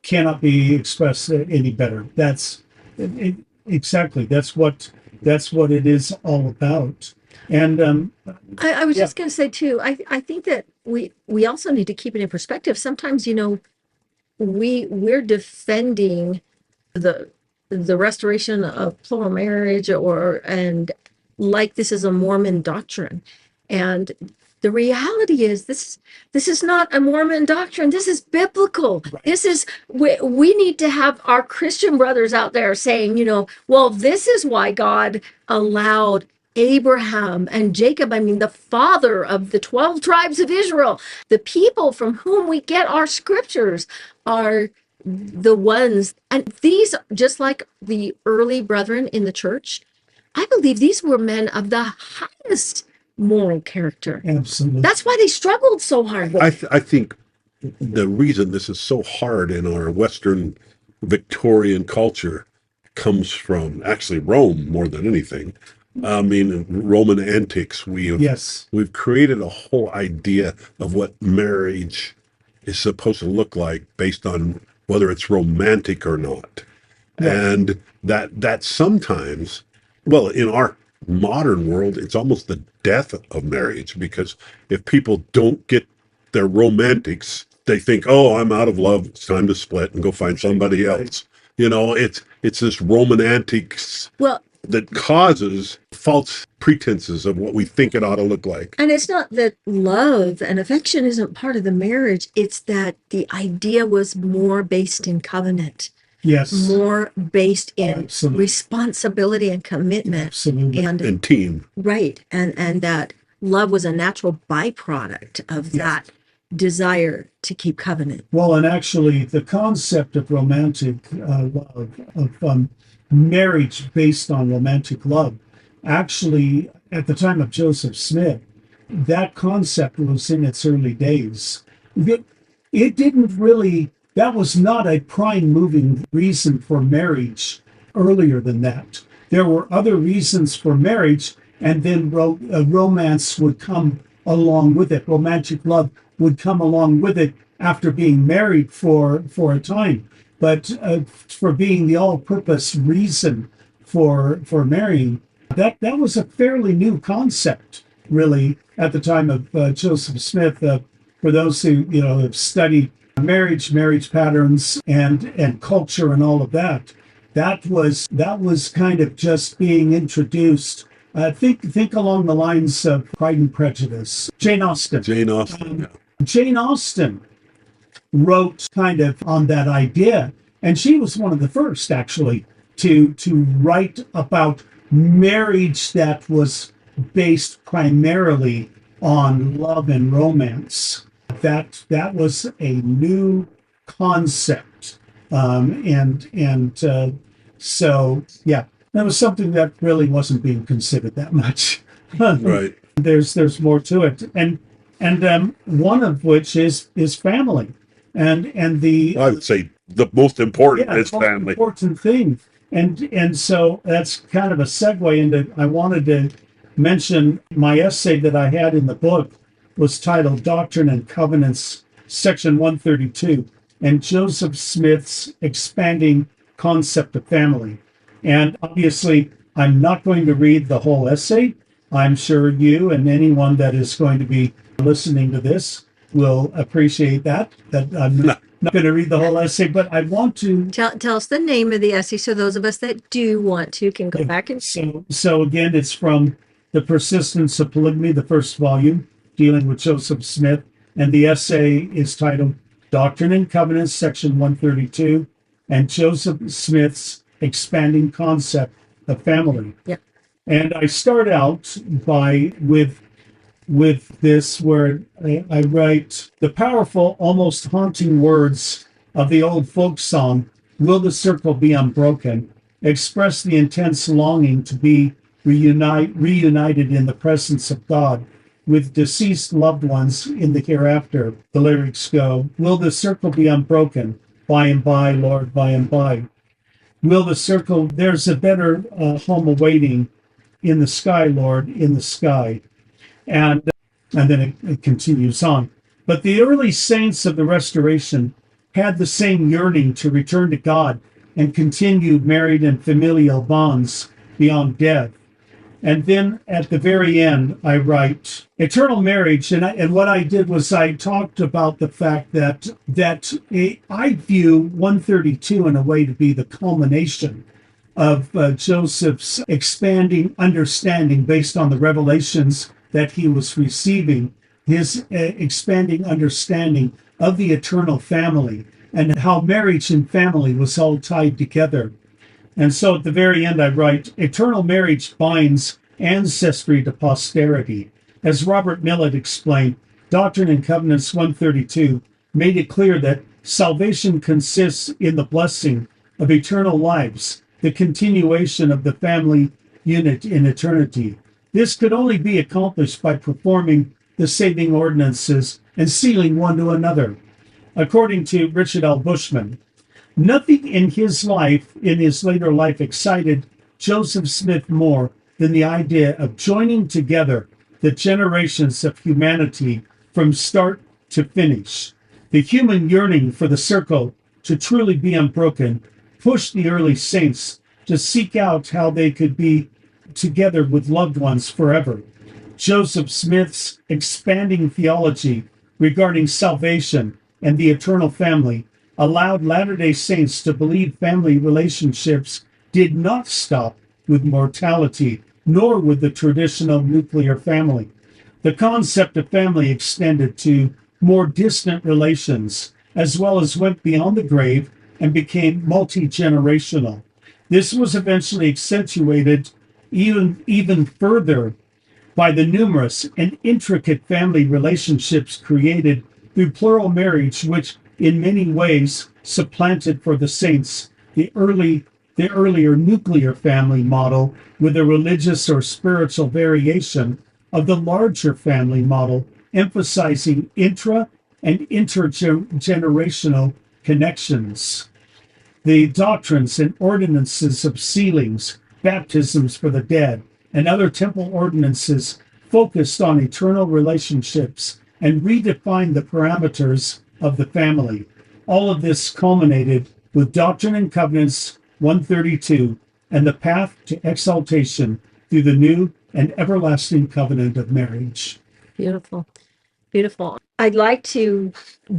cannot be expressed any better. That's exactly. That's what it is all about. And I was just going to say too, I think that we also need to keep it in perspective. Sometimes, we're defending the restoration of plural marriage and like this is a Mormon doctrine. And the reality is this is not a Mormon doctrine. This is biblical. Right. This is we need to have our Christian brothers out there saying, well, this is why God allowed Abraham and Jacob, I mean, the father of the 12 tribes of Israel, the people from whom we get our scriptures are the ones, and these, just like the early brethren in the church, I believe these were men of the highest moral character. Absolutely. That's why they struggled so hard. I think the reason this is so hard in our Western Victorian culture comes from actually Rome more than anything. I mean, Roman antics. We've created a whole idea of what marriage is supposed to look like based on whether it's romantic or not. Right. And that sometimes, well, in our modern world, it's almost the death of marriage, because if people don't get their romantics, they think, oh, I'm out of love, it's time to split and go find somebody else. It's this Roman antics that causes false pretenses of what we think it ought to look like. And it's not that love and affection isn't part of the marriage. It's that the idea was more based in covenant. Yes. More based in Absolutely. Responsibility and commitment. Absolutely. And team. Right. And that love was a natural byproduct of that desire to keep covenant. Well, and actually the concept of romantic love, of marriage based on romantic love, actually at the time of Joseph Smith, that concept was in its early days. It didn't really, that was not a prime moving reason for marriage earlier than that. There were other reasons for marriage, and then romance would come along with it. Romantic love would come along with it after being married for a time. But for being the all-purpose reason for marrying, that was a fairly new concept, really, at the time of Joseph Smith. For those who have studied marriage patterns and culture and all of that, that was kind of just being introduced. Think along the lines of Pride and Prejudice. Jane Austen. Jane Austen wrote kind of on that idea, and she was one of the first actually to write about marriage that was based primarily on love and romance. That was a new concept, so yeah, that was something that really wasn't being considered that much. Right. There's more to it, and one of which is family, and I would say the most important is most family. Important thing, and so that's kind of a segue into. I wanted to mention my essay that I had in the book was titled Doctrine and Covenants, section 132, and Joseph Smith's expanding concept of family. And obviously, I'm not going to read the whole essay. I'm sure you and anyone that is going to be listening to this will appreciate that I'm not going to read the whole essay, but I want to Tell us the name of the essay so those of us that do want to can go back and so again, it's from The Persistence of Polygamy, the first volume, dealing with Joseph Smith, and the essay is titled Doctrine and Covenants, section 132, and Joseph Smith's expanding concept of family. Yep. And I start out with this where I write the powerful, almost haunting words of the old folk song, "Will the circle be unbroken?" express the intense longing to be reunited in the presence of God with deceased loved ones in the hereafter. The lyrics go, "Will the circle be unbroken? By and by, Lord, by and by. Will the circle, there's a better home awaiting in the sky, Lord, in the sky." And then it continues on. But the early saints of the Restoration had the same yearning to return to God and continue married and familial bonds beyond death. And then at the very end, I write eternal marriage. And what I did was I talked about the fact that I view 132 in a way to be the culmination of Joseph's expanding understanding based on the revelations that he was receiving, his expanding understanding of the eternal family and how marriage and family was all tied together. And so at the very end, I write, eternal marriage binds ancestry to posterity. As Robert Millet explained, Doctrine and Covenants 132 made it clear that salvation consists in the blessing of eternal lives, the continuation of the family unit in eternity. This could only be accomplished by performing the saving ordinances and sealing one to another. According to Richard L. Bushman, nothing in his life, in his later life, excited Joseph Smith more than the idea of joining together the generations of humanity from start to finish. The human yearning for the circle to truly be unbroken pushed the early saints to seek out how they could be together with loved ones forever. Joseph Smith's expanding theology regarding salvation and the eternal family allowed Latter-day Saints to believe family relationships did not stop with mortality, nor with the traditional nuclear family. The concept of family extended to more distant relations, as well as went beyond the grave and became multi-generational. This was eventually accentuated even further by the numerous and intricate family relationships created through plural marriage, which in many ways supplanted for the saints the earlier nuclear family model with a religious or spiritual variation of the larger family model, emphasizing intra and intergenerational connections. The doctrines and ordinances of sealings, baptisms for the dead, and other temple ordinances focused on eternal relationships and redefined the parameters of the family. All of this culminated with Doctrine and Covenants 132 and the path to exaltation through the new and everlasting covenant of marriage. Beautiful. Beautiful. I'd like to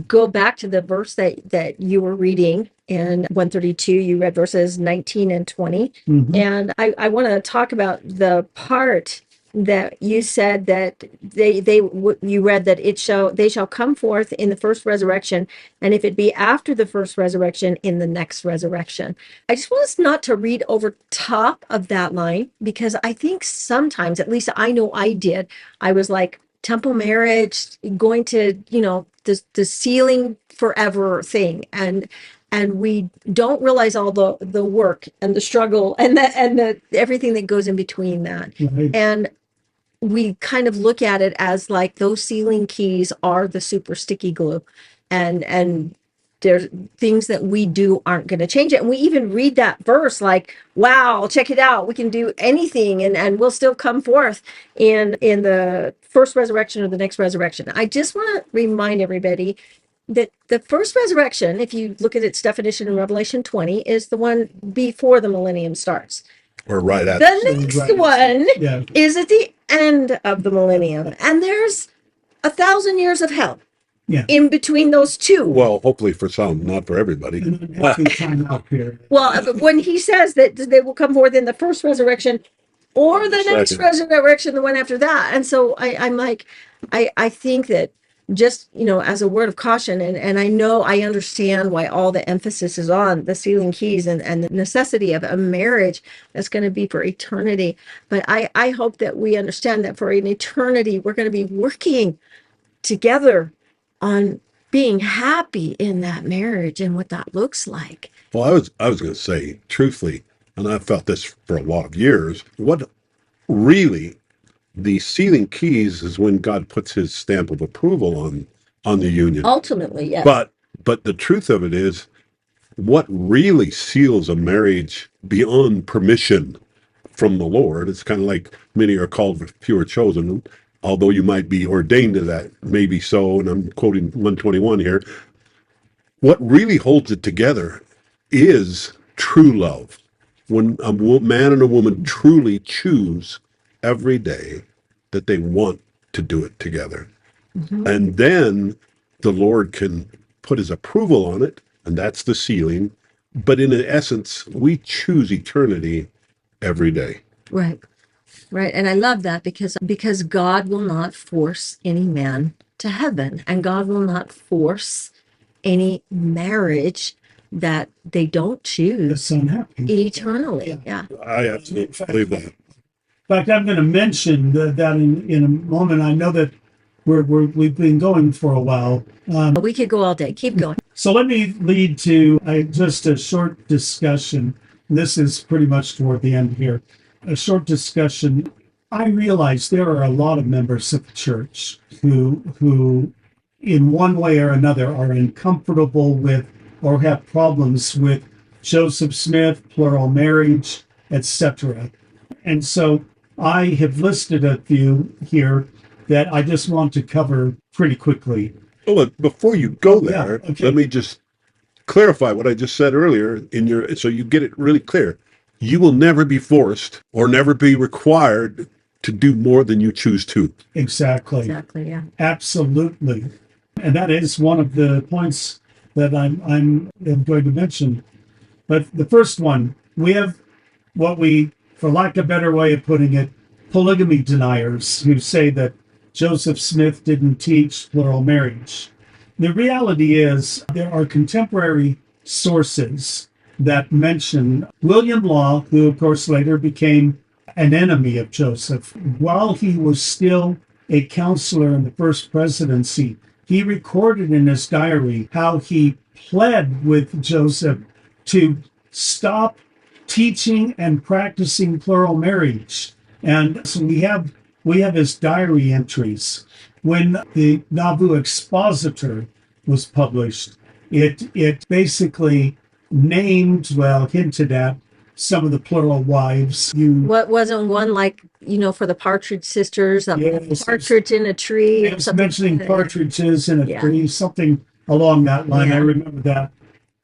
go back to the verse that you were reading in 132. You read verses 19 and 20. Mhm. And I want to talk about the part that you said that you read that they shall come forth in the first resurrection, and if it be after the first resurrection, in the next resurrection. I just want us not to read over top of that line, because I think sometimes, at least I know I did, I was like, temple marriage, going to, the sealing forever thing, and we don't realize all the work and the struggle and the everything that goes in between that. Right. And we kind of look at it as like those sealing keys are the super sticky glue, and there's things that we do aren't going to change it. And we even read that verse like, wow, check it out. We can do anything and we'll still come forth in the first resurrection or the next resurrection. I just want to remind everybody that the first resurrection, if you look at its definition in Revelation 20, is the one before the millennium starts. Or right at The next one Yeah. is at the end of the millennium. And there's 1,000 years of hell in between those two. Well, hopefully for some, not for everybody. Time out period. Well, but when he says that they will come forth in the first resurrection or the next Second. resurrection, the one after that. And so I'm like, I think that just, as a word of caution, and I know I understand why all the emphasis is on the sealing keys and the necessity of a marriage that's going to be for eternity. But I hope that we understand that for an eternity, we're going to be working together on being happy in that marriage and what that looks like. Well, I was going to say, truthfully, and I've felt this for a lot of years, what really the sealing keys is when God puts his stamp of approval on the union. Ultimately, yes. But the truth of it is, what really seals a marriage beyond permission from the Lord, it's kind of like many are called, few are chosen, although you might be ordained to that, maybe so, and I'm quoting 121 here. What really holds it together is true love. When a man and a woman truly choose every day that they want to do it together. Mm-hmm. And then the Lord can put his approval on it, and that's the sealing. But in essence, we choose eternity every day. Right. Right. And I love that because God will not force any man to heaven, and God will not force any marriage that they don't choose That's unhappy. eternally. Yeah. I absolutely believe that. In fact, I'm going to mention that in a moment. I know that we've been going for a while. We could go all day. Keep going. So let me lead to just a short discussion. This is pretty much toward the end here. A short discussion. I realize there are a lot of members of the church who in one way or another are uncomfortable with or have problems with Joseph Smith, plural marriage, etc. And so I have listed a few here that I just want to cover pretty quickly. Oh, look, before you go there, okay. Let me just clarify what I just said earlier so you get it really clear. You will never be forced or never be required to do more than you choose to. Exactly. Exactly. Yeah. Absolutely. And that is one of the points that I'm going to mention. But the first one, we have what we, for lack of a better way of putting it, polygamy deniers who say that Joseph Smith didn't teach plural marriage. The reality is there are contemporary sources that mention William Law, who of course later became an enemy of Joseph. While he was still a counselor in the first presidency, he recorded in his diary how he pled with Joseph to stop teaching and practicing plural marriage. And so we have his diary entries. When the Nauvoo Expositor was published, it basically hinted at some of the plural wives. What wasn't one like, for the Partridge Sisters, Yes, partridge in a tree? It was mentioning partridges in a Yeah. tree, something along that line. Yeah. I remember that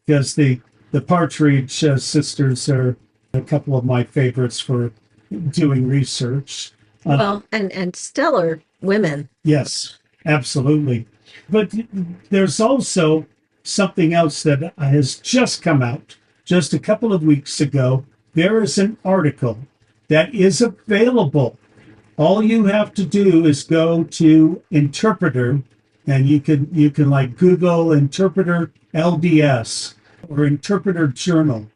because the Partridge sisters are a couple of my favorites for doing research. Well, and stellar women. Yes, absolutely. But there's also something else that has just come out just a couple of weeks ago. There is an article that is available. All you have to do is go to Interpreter, and you can like Google Interpreter LDS or Interpreter Journal,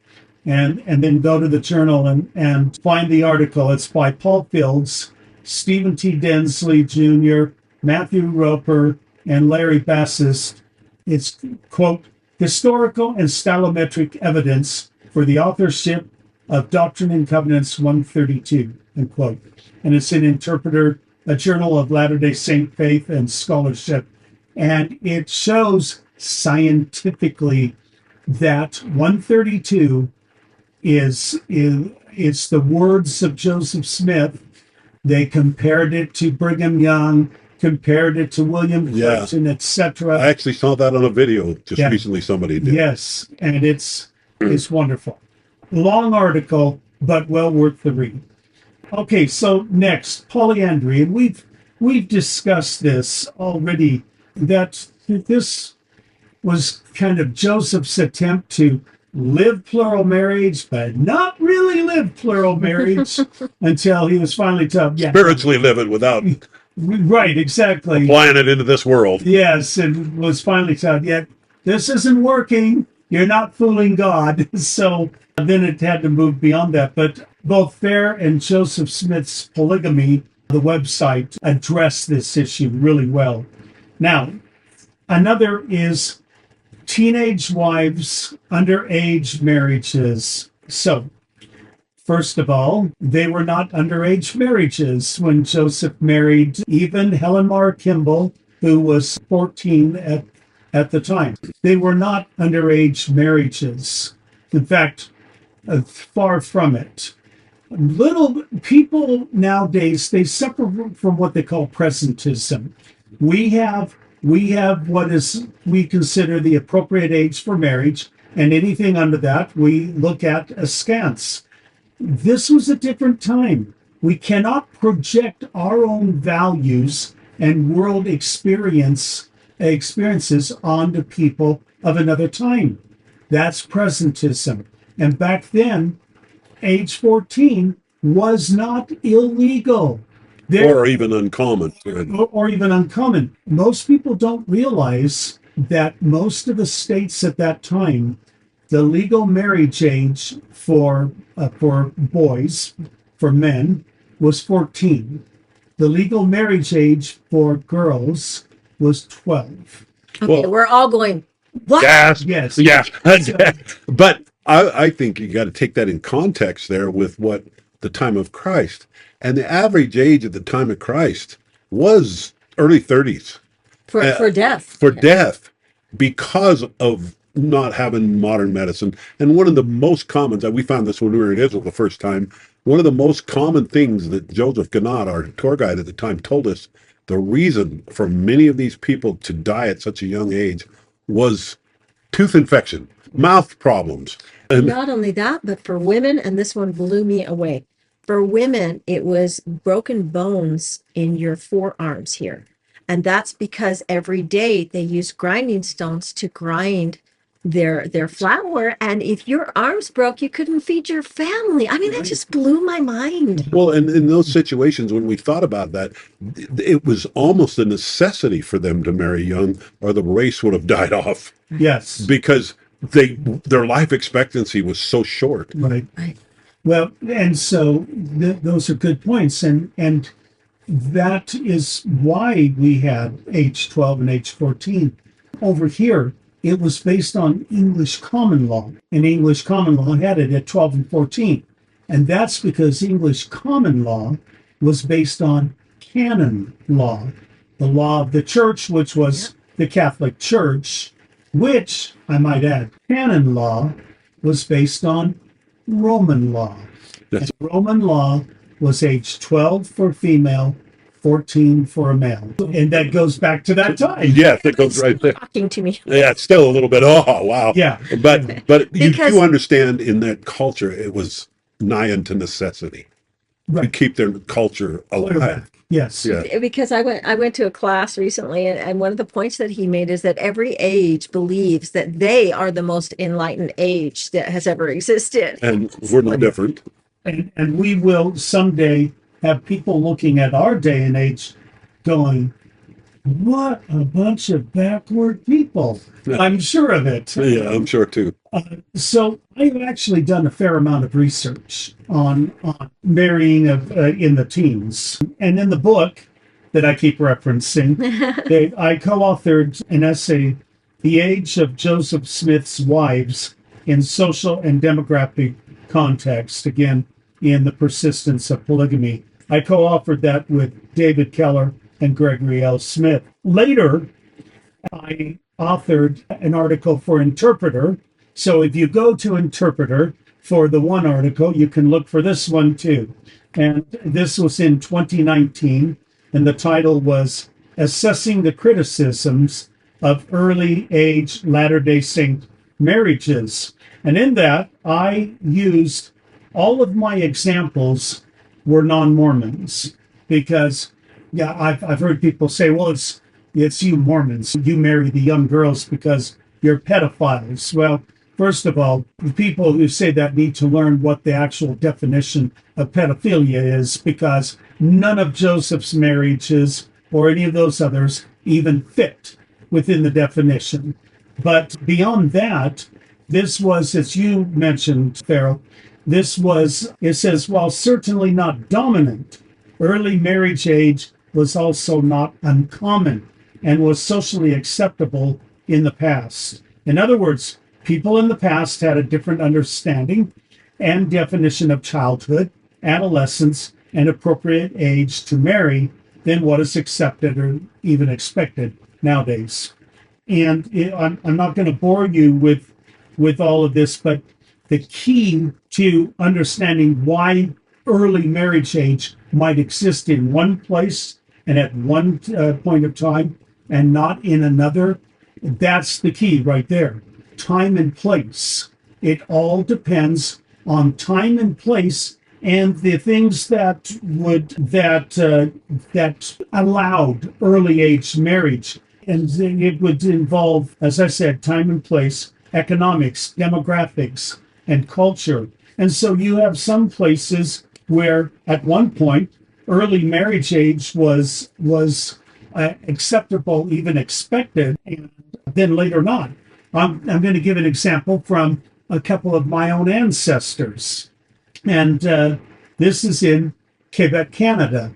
and then go to the journal and find the article. It's by Paul Fields, Stephen T. Densley Jr., Matthew Roper, and Larry Bassist. It's, quote, historical and stylometric evidence for the authorship of Doctrine and Covenants 132, unquote. And it's in Interpreter, a journal of Latter-day Saint faith and scholarship. And it shows scientifically that 132 is it's the words of Joseph Smith. They compared it to Brigham Young, compared it to William Clifton, etc. I actually saw that on a video just Yeah. recently. Somebody did. Yes, and it's wonderful. Long article, but well worth the read. Okay, so next, polyandry, and we've discussed this already. That this was kind of Joseph's attempt to live plural marriage, but not really live plural marriage until he was finally told, yeah, Spiritually live it without right, exactly. applying it into this world. Yes, and was finally told, yeah, this isn't working. You're not fooling God. So then it had to move beyond that. But both Fair and Joseph Smith's Polygamy, the website, address this issue really well. Now, another is teenage wives, underage marriages. So, first of all, they were not underage marriages when Joseph married even Helen Mar Kimball, who was 14 at the time. They were not underage marriages. In fact, far from it. Little people nowadays, they suffer from what they call presentism. We have what is we consider the appropriate age for marriage, and anything under that we look at askance. This was a different time. We cannot project our own values and world experiences onto people of another time. That's presentism. And back then, age 14 was not illegal. Or even uncommon. Or even uncommon. Most people don't realize that most of the states at that time, the legal marriage age for boys, for men, was 14. The legal marriage age for girls was 12. Okay, Well, we're all going, what? Yes. Yeah. But I think you got to take that in context there with what the time of Christ. And the average age at the time of Christ was early 30s. For death. For death, because of not having modern medicine. And one of the most common, we found this when we were in Israel the first time, one of the most common things that Joseph Ganat, our tour guide at the time, told us, the reason for many of these people to die at such a young age was tooth infection, mouth problems. And Not only that, but for women, and this one blew me away. For women, it was broken bones in your forearms here. And that's because every day they use grinding stones to grind their flour. And if your arms broke, you couldn't feed your family. I mean, that just blew my mind. well, and in those situations, when we thought about that, it was almost a necessity for them to marry young, or the race would have died off Yes. because their life expectancy was so short. Right. Right. Well, and so those are good points, and that is why we had age 12 and age 14. Over here, it was based on English common law, and English common law had it at 12 and 14. And that's because English common law was based on canon law, the law of the church, which was the Catholic Church, which, I might add, canon law was based on Roman law. That's- And Roman law was age 12 for female, 14 for a male. And that goes back to that time. Yes, it goes right there. Shocking to me. Yeah, it's still a little bit, oh, wow. Yeah. But you Because- do understand in that culture, it was nigh unto necessity to Right. keep their culture alive. Yes. Yeah. Because I went to a class recently, and one of the points that he made is that every age believes that they are the most enlightened age that has ever existed. And we're no different. And we will someday have people looking at our day and age going, what a bunch of backward people. I'm sure of it. Yeah, I'm sure too. So I've actually done a fair amount of research on marrying in the teens. And in the book that I keep referencing, I co-authored an essay, The Age of Joseph Smith's Wives in Social and Demographic Context, again, in the Persistence of Polygamy. I co-authored that with David Keller and Gregory L. Smith. Later, I authored an article for Interpreter. So if you go to Interpreter for the one article, you can look for this one too. And this was in 2019, and the title was Assessing the Criticisms of Early Age Latter-day Saint Marriages. And in that, I used all of my examples were non-Mormons because, yeah, I've heard people say, well, it's you Mormons. You marry the young girls because you're pedophiles. Well, first of all, the people who say that need to learn what the actual definition of pedophilia is, because none of Joseph's marriages or any of those others even fit within the definition. But beyond that, this was, as you mentioned, Farrell, it says, while certainly not dominant, early marriage age was also not uncommon and was socially acceptable in the past. In other words, people in the past had a different understanding and definition of childhood, adolescence, and appropriate age to marry than what is accepted or even expected nowadays. And I'm not going to bore you with all of this, but the key to understanding why early marriage age might exist in one place and at one point of time and not in another, that's the key right there. Time and place. It all depends on time and place and the things that allowed early age marriage. And it would involve, as I said, time and place, economics, demographics, and culture. And so you have some places where at one point early marriage age was acceptable, even expected, and then later not. I'm going to give an example from a couple of my own ancestors. And this is in Quebec, Canada.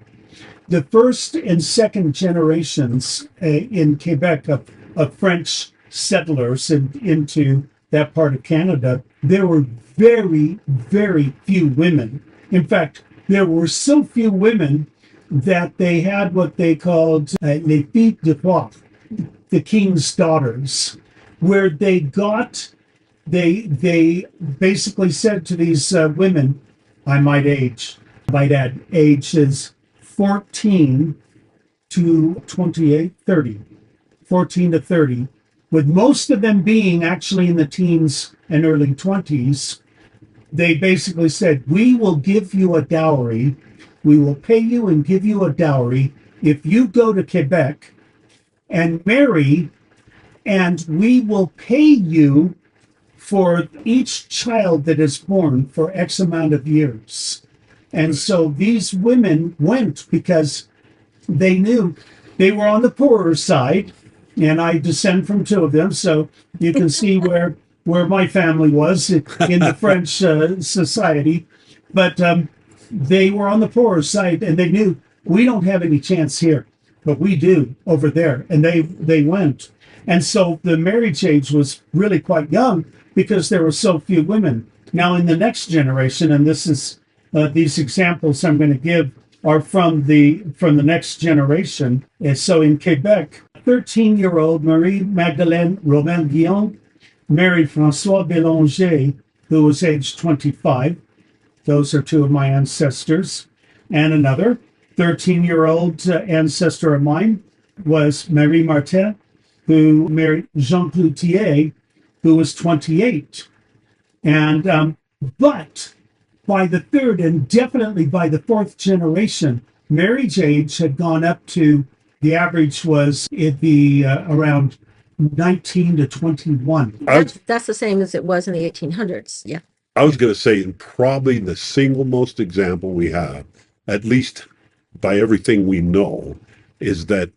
The first and second generations in Quebec of French settlers into that part of Canada, there were very, very few women. In fact, there were so few women that they had what they called les filles de roi, the king's daughters, where they basically said to these women, I might add, ages 14 to 28, 30, 14 to 30, with most of them being actually in the teens and early 20s. They basically said, we will give you a dowry, we will pay you and give you a dowry if you go to Quebec and marry, and we will pay you for each child that is born for X amount of years. And so these women went because they knew they were on the poorer side, and I descend from two of them, so you can see where my family was in the French society. But they were on the poorer side, and they knew we don't have any chance here, but we do over there. And they went. And so the marriage age was really quite young because there were so few women. Now in the next generation, and this is these examples I'm going to give are from the next generation. And so in Quebec, 13-year-old Marie-Magdalene Robin-Guillaume married François Bélanger, who was age 25. Those are two of my ancestors. And another 13-year-old ancestor of mine was Marie Martin, who married Jean Cloutier, who was 28. And but by the third and definitely by the fourth generation, marriage age had gone up to, the average was around 19 to 21. That's the same as it was in the 1800s. Yeah. I was going to say, probably the single most example we have, at least by everything we know, is that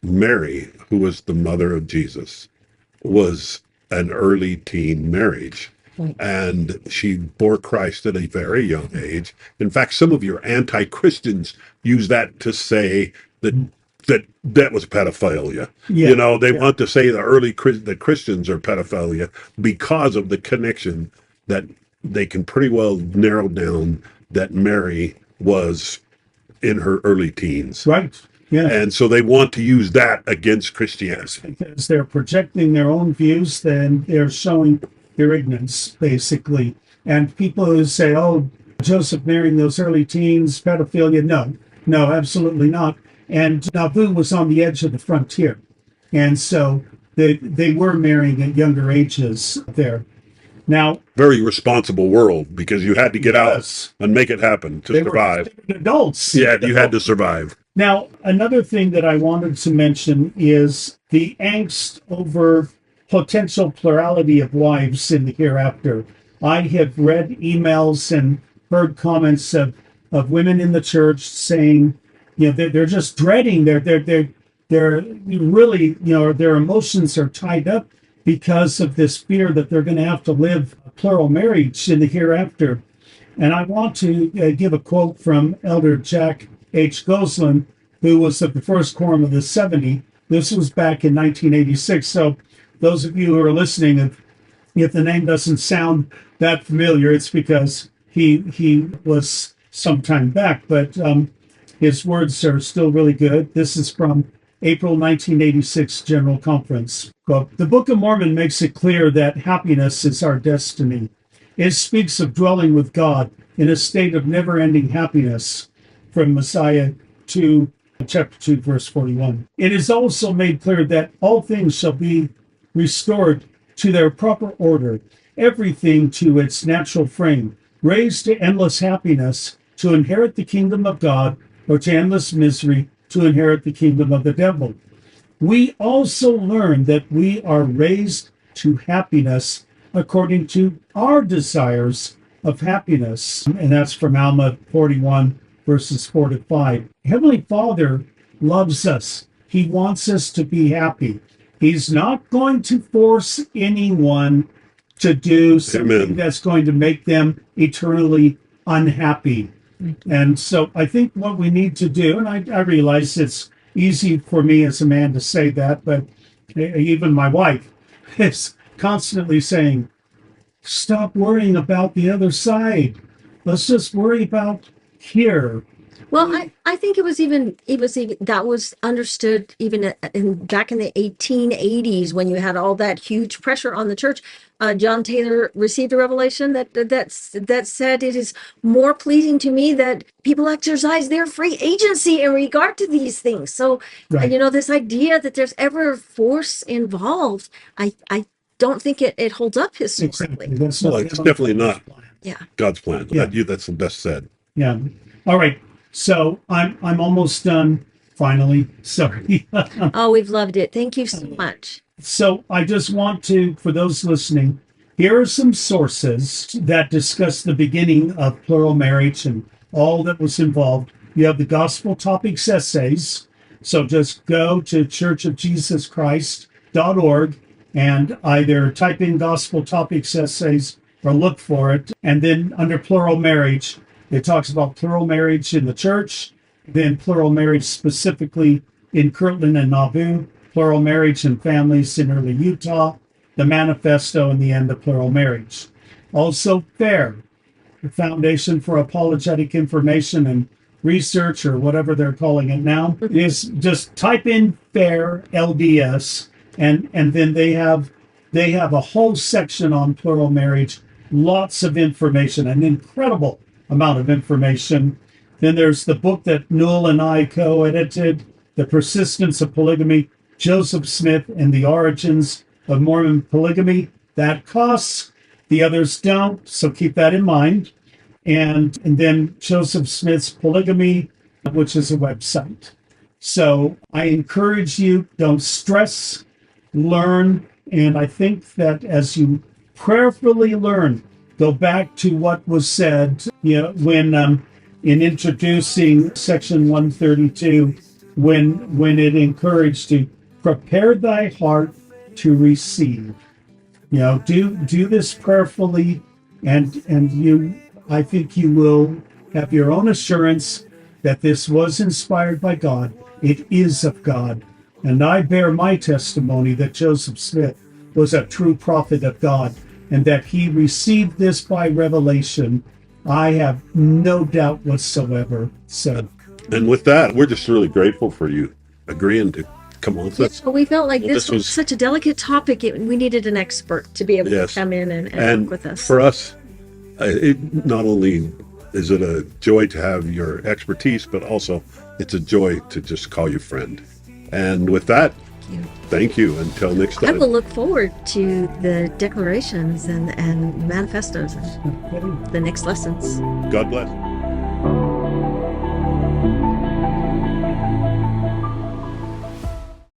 Mary, who was the mother of Jesus, was an early teen marriage. Right. And she bore Christ at a very young age. In fact, some of your anti-Christians use that to say that was pedophilia. Yeah, you know, they want to say the Christians are pedophilia because of the connection that they can pretty well narrow down that Mary was in her early teens. Right. Yeah. And so they want to use that against Christianity. Because they're projecting their own views, then they're showing their ignorance, basically. And people who say, oh, Joseph marrying those early teens, pedophilia, no, absolutely not. And Nauvoo was on the edge of the frontier. And so they were marrying at younger ages there. Now, Very responsible world, because you had to get Yes. out and make it happen to they survive. were adults. Yeah, you had to survive. Now, another thing that I wanted to mention is the angst over potential plurality of wives in the hereafter. I have read emails and heard comments of women in the church saying, they're just dreading, they're really, their emotions are tied up because of this fear that they're going to have to live a plural marriage in the hereafter. And I want to give a quote from Elder Jack H. Goslin, who was of the First Quorum of the 70. This was back in 1986. So those of you who are listening, if the name doesn't sound that familiar, it's because he was some time back, but his words are still really good. This is from April 1986 General Conference. Quote, "The Book of Mormon makes it clear that happiness is our destiny. It speaks of dwelling with God in a state of never-ending happiness," from Messiah 2, chapter 2, verse 41. "It is also made clear that all things shall be restored to their proper order, everything to its natural frame, raised to endless happiness to inherit the kingdom of God, or to endless misery to inherit the kingdom of the devil. We also learn that we are raised to happiness according to our desires of happiness." And that's from Alma 41, verses 4 to 5. Heavenly Father loves us. He wants us to be happy. He's not going to force anyone to do something Amen. that's going to make them eternally unhappy. And so I think what we need to do, and I realize it's easy for me as a man to say that, but even my wife is constantly saying, stop worrying about the other side. Let's just worry about here. Well, I think it was even that was understood even back in the 1880s when you had all that huge pressure on the church. John Taylor received a revelation that said, "It is more pleasing to me that people exercise their free agency in regard to these things." So, Right. this idea that there's ever force involved, I don't think it holds up historically. Exactly. That's Well, not it's definitely not Yeah. God's plan. Yeah. That's the best said. Yeah. All right. So I'm almost done. Finally, sorry. Oh, we've loved it. Thank you so much. So I just want to, for those listening, here are some sources that discuss the beginning of plural marriage and all that was involved. You have the Gospel Topics Essays. So just go to churchofjesuschrist.org and either type in Gospel Topics Essays or look for it. And then under plural marriage, it talks about plural marriage in the church, then plural marriage specifically in Kirtland and Nauvoo, plural marriage in families in early Utah, the manifesto, and the end of plural marriage. Also, FAIR, the Foundation for Apologetic Information and Research, or whatever they're calling it now, is just type in FAIR LDS, and then they have a whole section on plural marriage, lots of information, an incredible amount of information. Then there's the book that Newell and I co-edited, The Persistence of Polygamy, Joseph Smith and the Origins of Mormon Polygamy. That costs. The others don't, so keep that in mind. And then Joseph Smith's Polygamy, which is a website. So I encourage you, don't stress, learn. And I think that as you prayerfully learn, go back to what was said, when in introducing section 132, when it encouraged to prepare thy heart to receive. Do this prayerfully, and I think you will have your own assurance that this was inspired by God. It is of God. And I bear my testimony that Joseph Smith was a true prophet of God, and that he received this by revelation. I have no doubt whatsoever. So And with that, we're just really grateful for you agreeing to come on with us. So we felt like Well, this this was was- such a delicate topic. We needed an expert to be able Yes. to come in and And work with us. for us, it not only is it a joy to have your expertise, but also it's a joy to just call you friend. And with that, Thank you. thank you. Until next I time. will look forward to the declarations and manifestos and the next lessons. God bless.